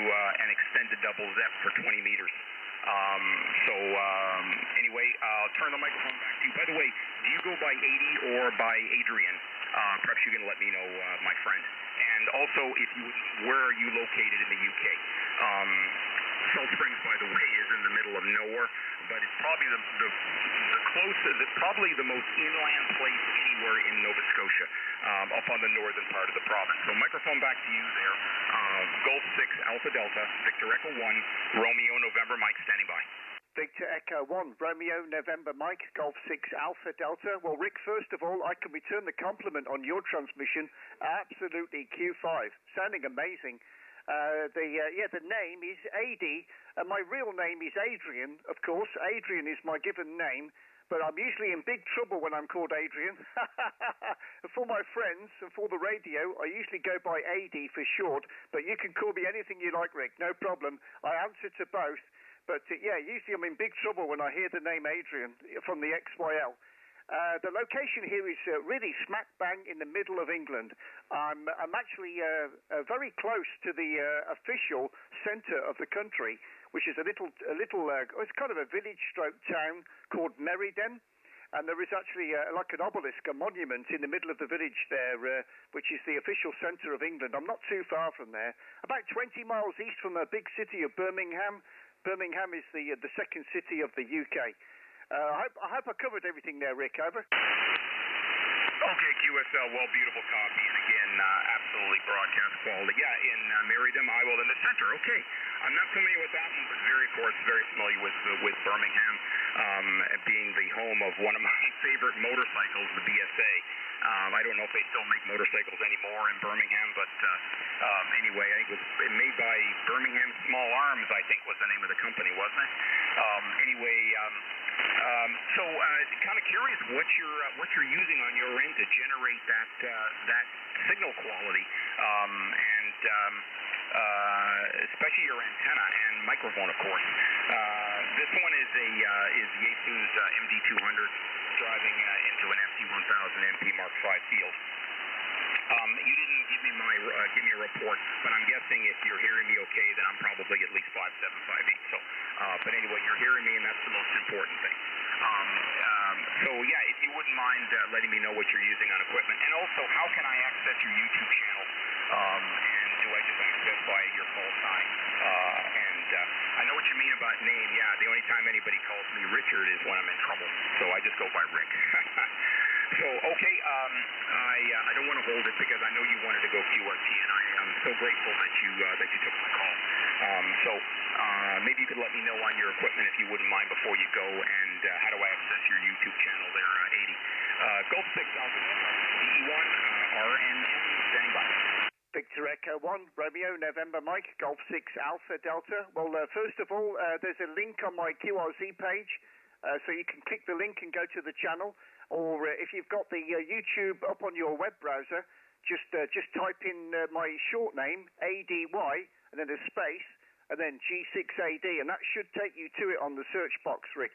an extended double ZEP for 20 meters. Anyway, I'll turn the microphone back to you. By the way, do you go by Ady or by Adrian? Perhaps you can let me know, my friend. And also, where are you located in the UK? Salt Springs, by the way, is in the middle of nowhere, but it's probably the closest, probably the most inland place anywhere in Nova Scotia, up on the northern part of the province. So microphone back to you there. Golf 6 Alpha Delta, Victor Echo 1, Romeo November Mike, standing by. Victor Echo 1, Romeo November Mike, Golf 6 Alpha Delta. Well, Rick, first of all, I can return the compliment on your transmission. Absolutely Q5. Sounding amazing. The name is Ady, and my real name is Adrian, of course. Adrian is my given name, but I'm usually in big trouble when I'm called Adrian. For my friends and for the radio, I usually go by Ady for short, but you can call me anything you like, Rick, no problem. I answer to both. But, usually I'm in big trouble when I hear the name Adrian from the XYL. The location here is really smack bang in the middle of England. I'm actually very close to the official centre of the country, which is it's kind of a village-stroke town called Meriden. And there is actually like an obelisk, a monument in the middle of the village there, which is the official centre of England. I'm not too far from there. About 20 miles east from a big city of Birmingham. Birmingham is the second city of the UK. I hope I covered everything there, Rick. Over. Okay, QSL, well, beautiful copy. And again, absolutely broadcast quality. Yeah, in Meriden, in the center. Okay. I'm not familiar with that one, but very familiar with Birmingham, being the home of one of my favorite motorcycles, the BSA. I don't know if they still make motorcycles anymore in Birmingham, but anyway, I think it was made by Birmingham Small Arms, I think was the name of the company, wasn't it? So kind of curious what you're using on your end to generate that signal quality, and especially your antenna and microphone, of course. This one is Yaesu's MD200 driving into an FT1000 MP Mark V field. You didn't give me a report, but I'm guessing if you're hearing me okay, then I'm probably at least 5758. So, but anyway, you're hearing me, and that's the most important thing. If you wouldn't mind letting me know what you're using on equipment, and also how can I access your YouTube channel? And do I just access via your call sign? I know what you mean about name. Yeah, the only time anybody calls me Richard is when I'm in trouble, so I just go by Rick. So, okay, I don't want to hold it because I know you wanted to go QRT, and I am so grateful that you took my call. Maybe you could let me know on your equipment if you wouldn't mind before you go, and how do I access your YouTube channel there, Ady? Golf 6 Alpha DE1 RNN, standing by. Victor Echo 1, Romeo November Mike, Golf 6 Alpha Delta. Well, first of all, there's a link on my QRZ page, so you can click the link and go to the channel. Or if you've got the YouTube up on your web browser, just type in my short name, ADY, and then a space, and then G6AD, and that should take you to it on the search box, Rick.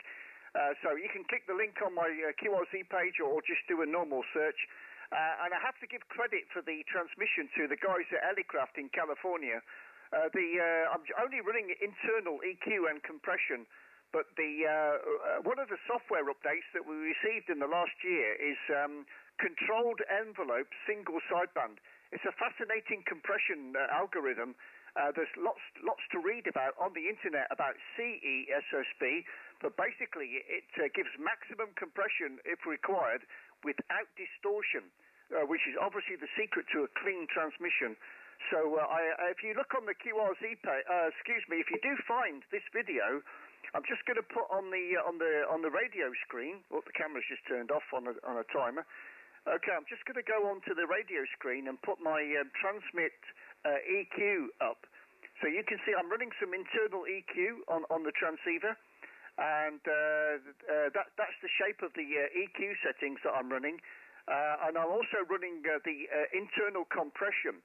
So you can click the link on my QRZ page or just do a normal search. And I have to give credit for the transmission to the guys at Elecraft in California. I'm only running internal EQ and compression, but one of the software updates that we received in the last year is controlled envelope single sideband. It's a fascinating compression algorithm. There's lots to read about on the internet about CE SSB, but basically it gives maximum compression if required without distortion, which is obviously the secret to a clean transmission. So if you look on the QRZ page, if you do find this video, I'm just going to put on the radio screen. Oh, the camera's just turned off on a timer. Okay, I'm just going to go onto the radio screen and put my transmit EQ up. So you can see I'm running some internal EQ on the transceiver, and that's the shape of the EQ settings that I'm running. And I'm also running the internal compression,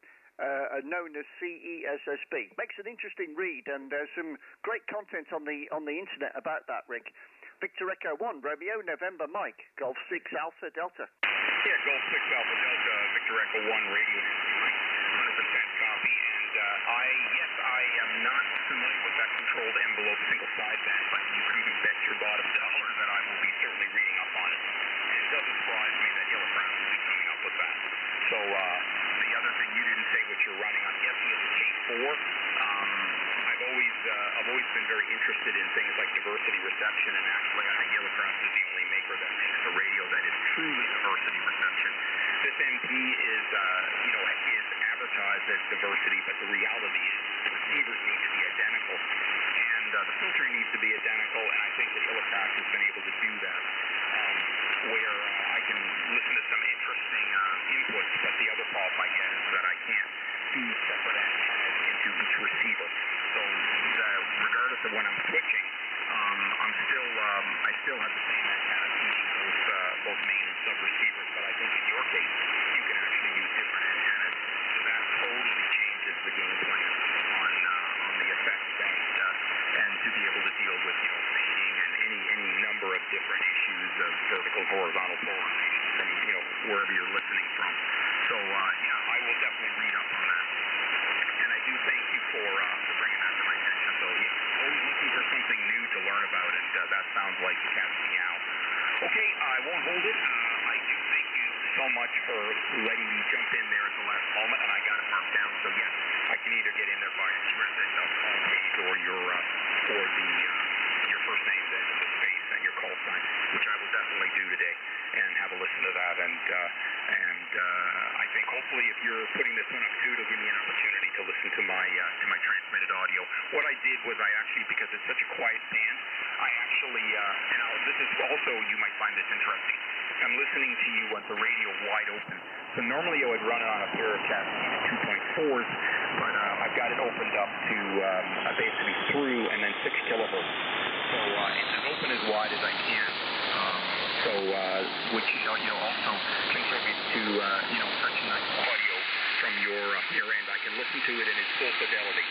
known as CESSB. Makes an interesting read, and there's some great content on the internet about that, Rick. Victor Echo 1, Romeo, November, Mike, Golf 6 Alpha Delta. Yeah, Golf 6 Alpha Delta, Victor Echo 1, radio 100% copy. And I am not familiar with that controlled envelope single sideband, but you can bet your bottom dollar that I will be certainly reading up on it. And it doesn't surprise me that Elecraft will be coming up with that. So the other thing, you didn't say what you're running. I'm guessing it's a K4. I've always been very interested in things like diversity reception, and actually I think Elecraft is the only maker that makes a radio that is truly diversity reception. This MP is advertised as diversity, but the reality is the receivers need to be identical, and the filtering needs to be identical, and I think that Elecraft has been able to do that, where I can listen to some interesting inputs, but the other problem I get is that I can't do separate antennas into each receiver. So regardless of when I'm switching, I still have the same antenna feeding both main and sub receivers. But I think in your case, you can actually use different antennas, so that totally changes the game plan on the effects and to be able to deal with fading and any number of different issues of vertical, horizontal polarization from wherever you're listening from. So I will definitely read up on that. And I do thank you for bringing that to my attention. So always looking for something new to learn about, and that sounds like the cat's meow. Okay, I won't hold it. I do thank you so much for letting me jump in there at the last moment, and I got it marked down. So yes, I can either get in there by the homepage or your first name, then the space, and your call sign, which I will definitely do today and have a listen to that. And I think hopefully if you're putting this one up too, it'll give me an opportunity to listen to my transmitted audio. What I did was I actually, because it's such a quiet band, I actually, this is also, you might find this interesting, I'm listening to you with the radio wide open. So normally I would run it on a pair of Cat 2.4s, but I've got it opened up to basically through and then 6 kilohertz. So it's as open as wide as I can. Which also contributes to such nice audio from your end. I can listen to it in its full fidelity.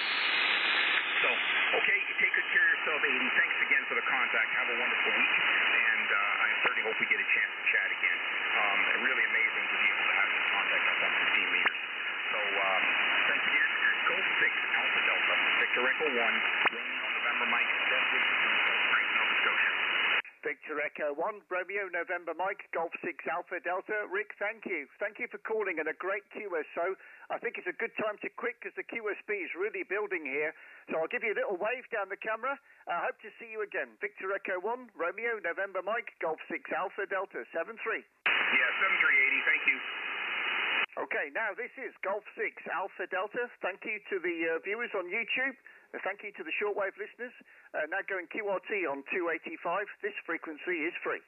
So, okay, take good care of yourself, Ady. Thanks again for the contact. Have a wonderful week, and I certainly hope we get a chance to chat again. Really amazing to be able to have this contact up on 15 meters. So, thanks again. Golf 6 Alpha Delta, Victor Echo 1, Romeo November Mike, best wishes from Salt Springs, Nova Scotia. Victor Echo 1, Romeo, November, Mike, Golf 6 Alpha Delta. Rick, thank you. Thank you for calling, and a great QSO. I think it's a good time to quit because the QSB is really building here. So I'll give you a little wave down the camera. I hope to see you again. Victor Echo 1, Romeo, November, Mike, Golf 6 Alpha Delta, 7-3. Yeah, 7-3, Ady. Thank you. Okay, now this is Golf 6 Alpha Delta. Thank you to the viewers on YouTube. Thank you to the shortwave listeners. Now going QRT on 285. This frequency is free.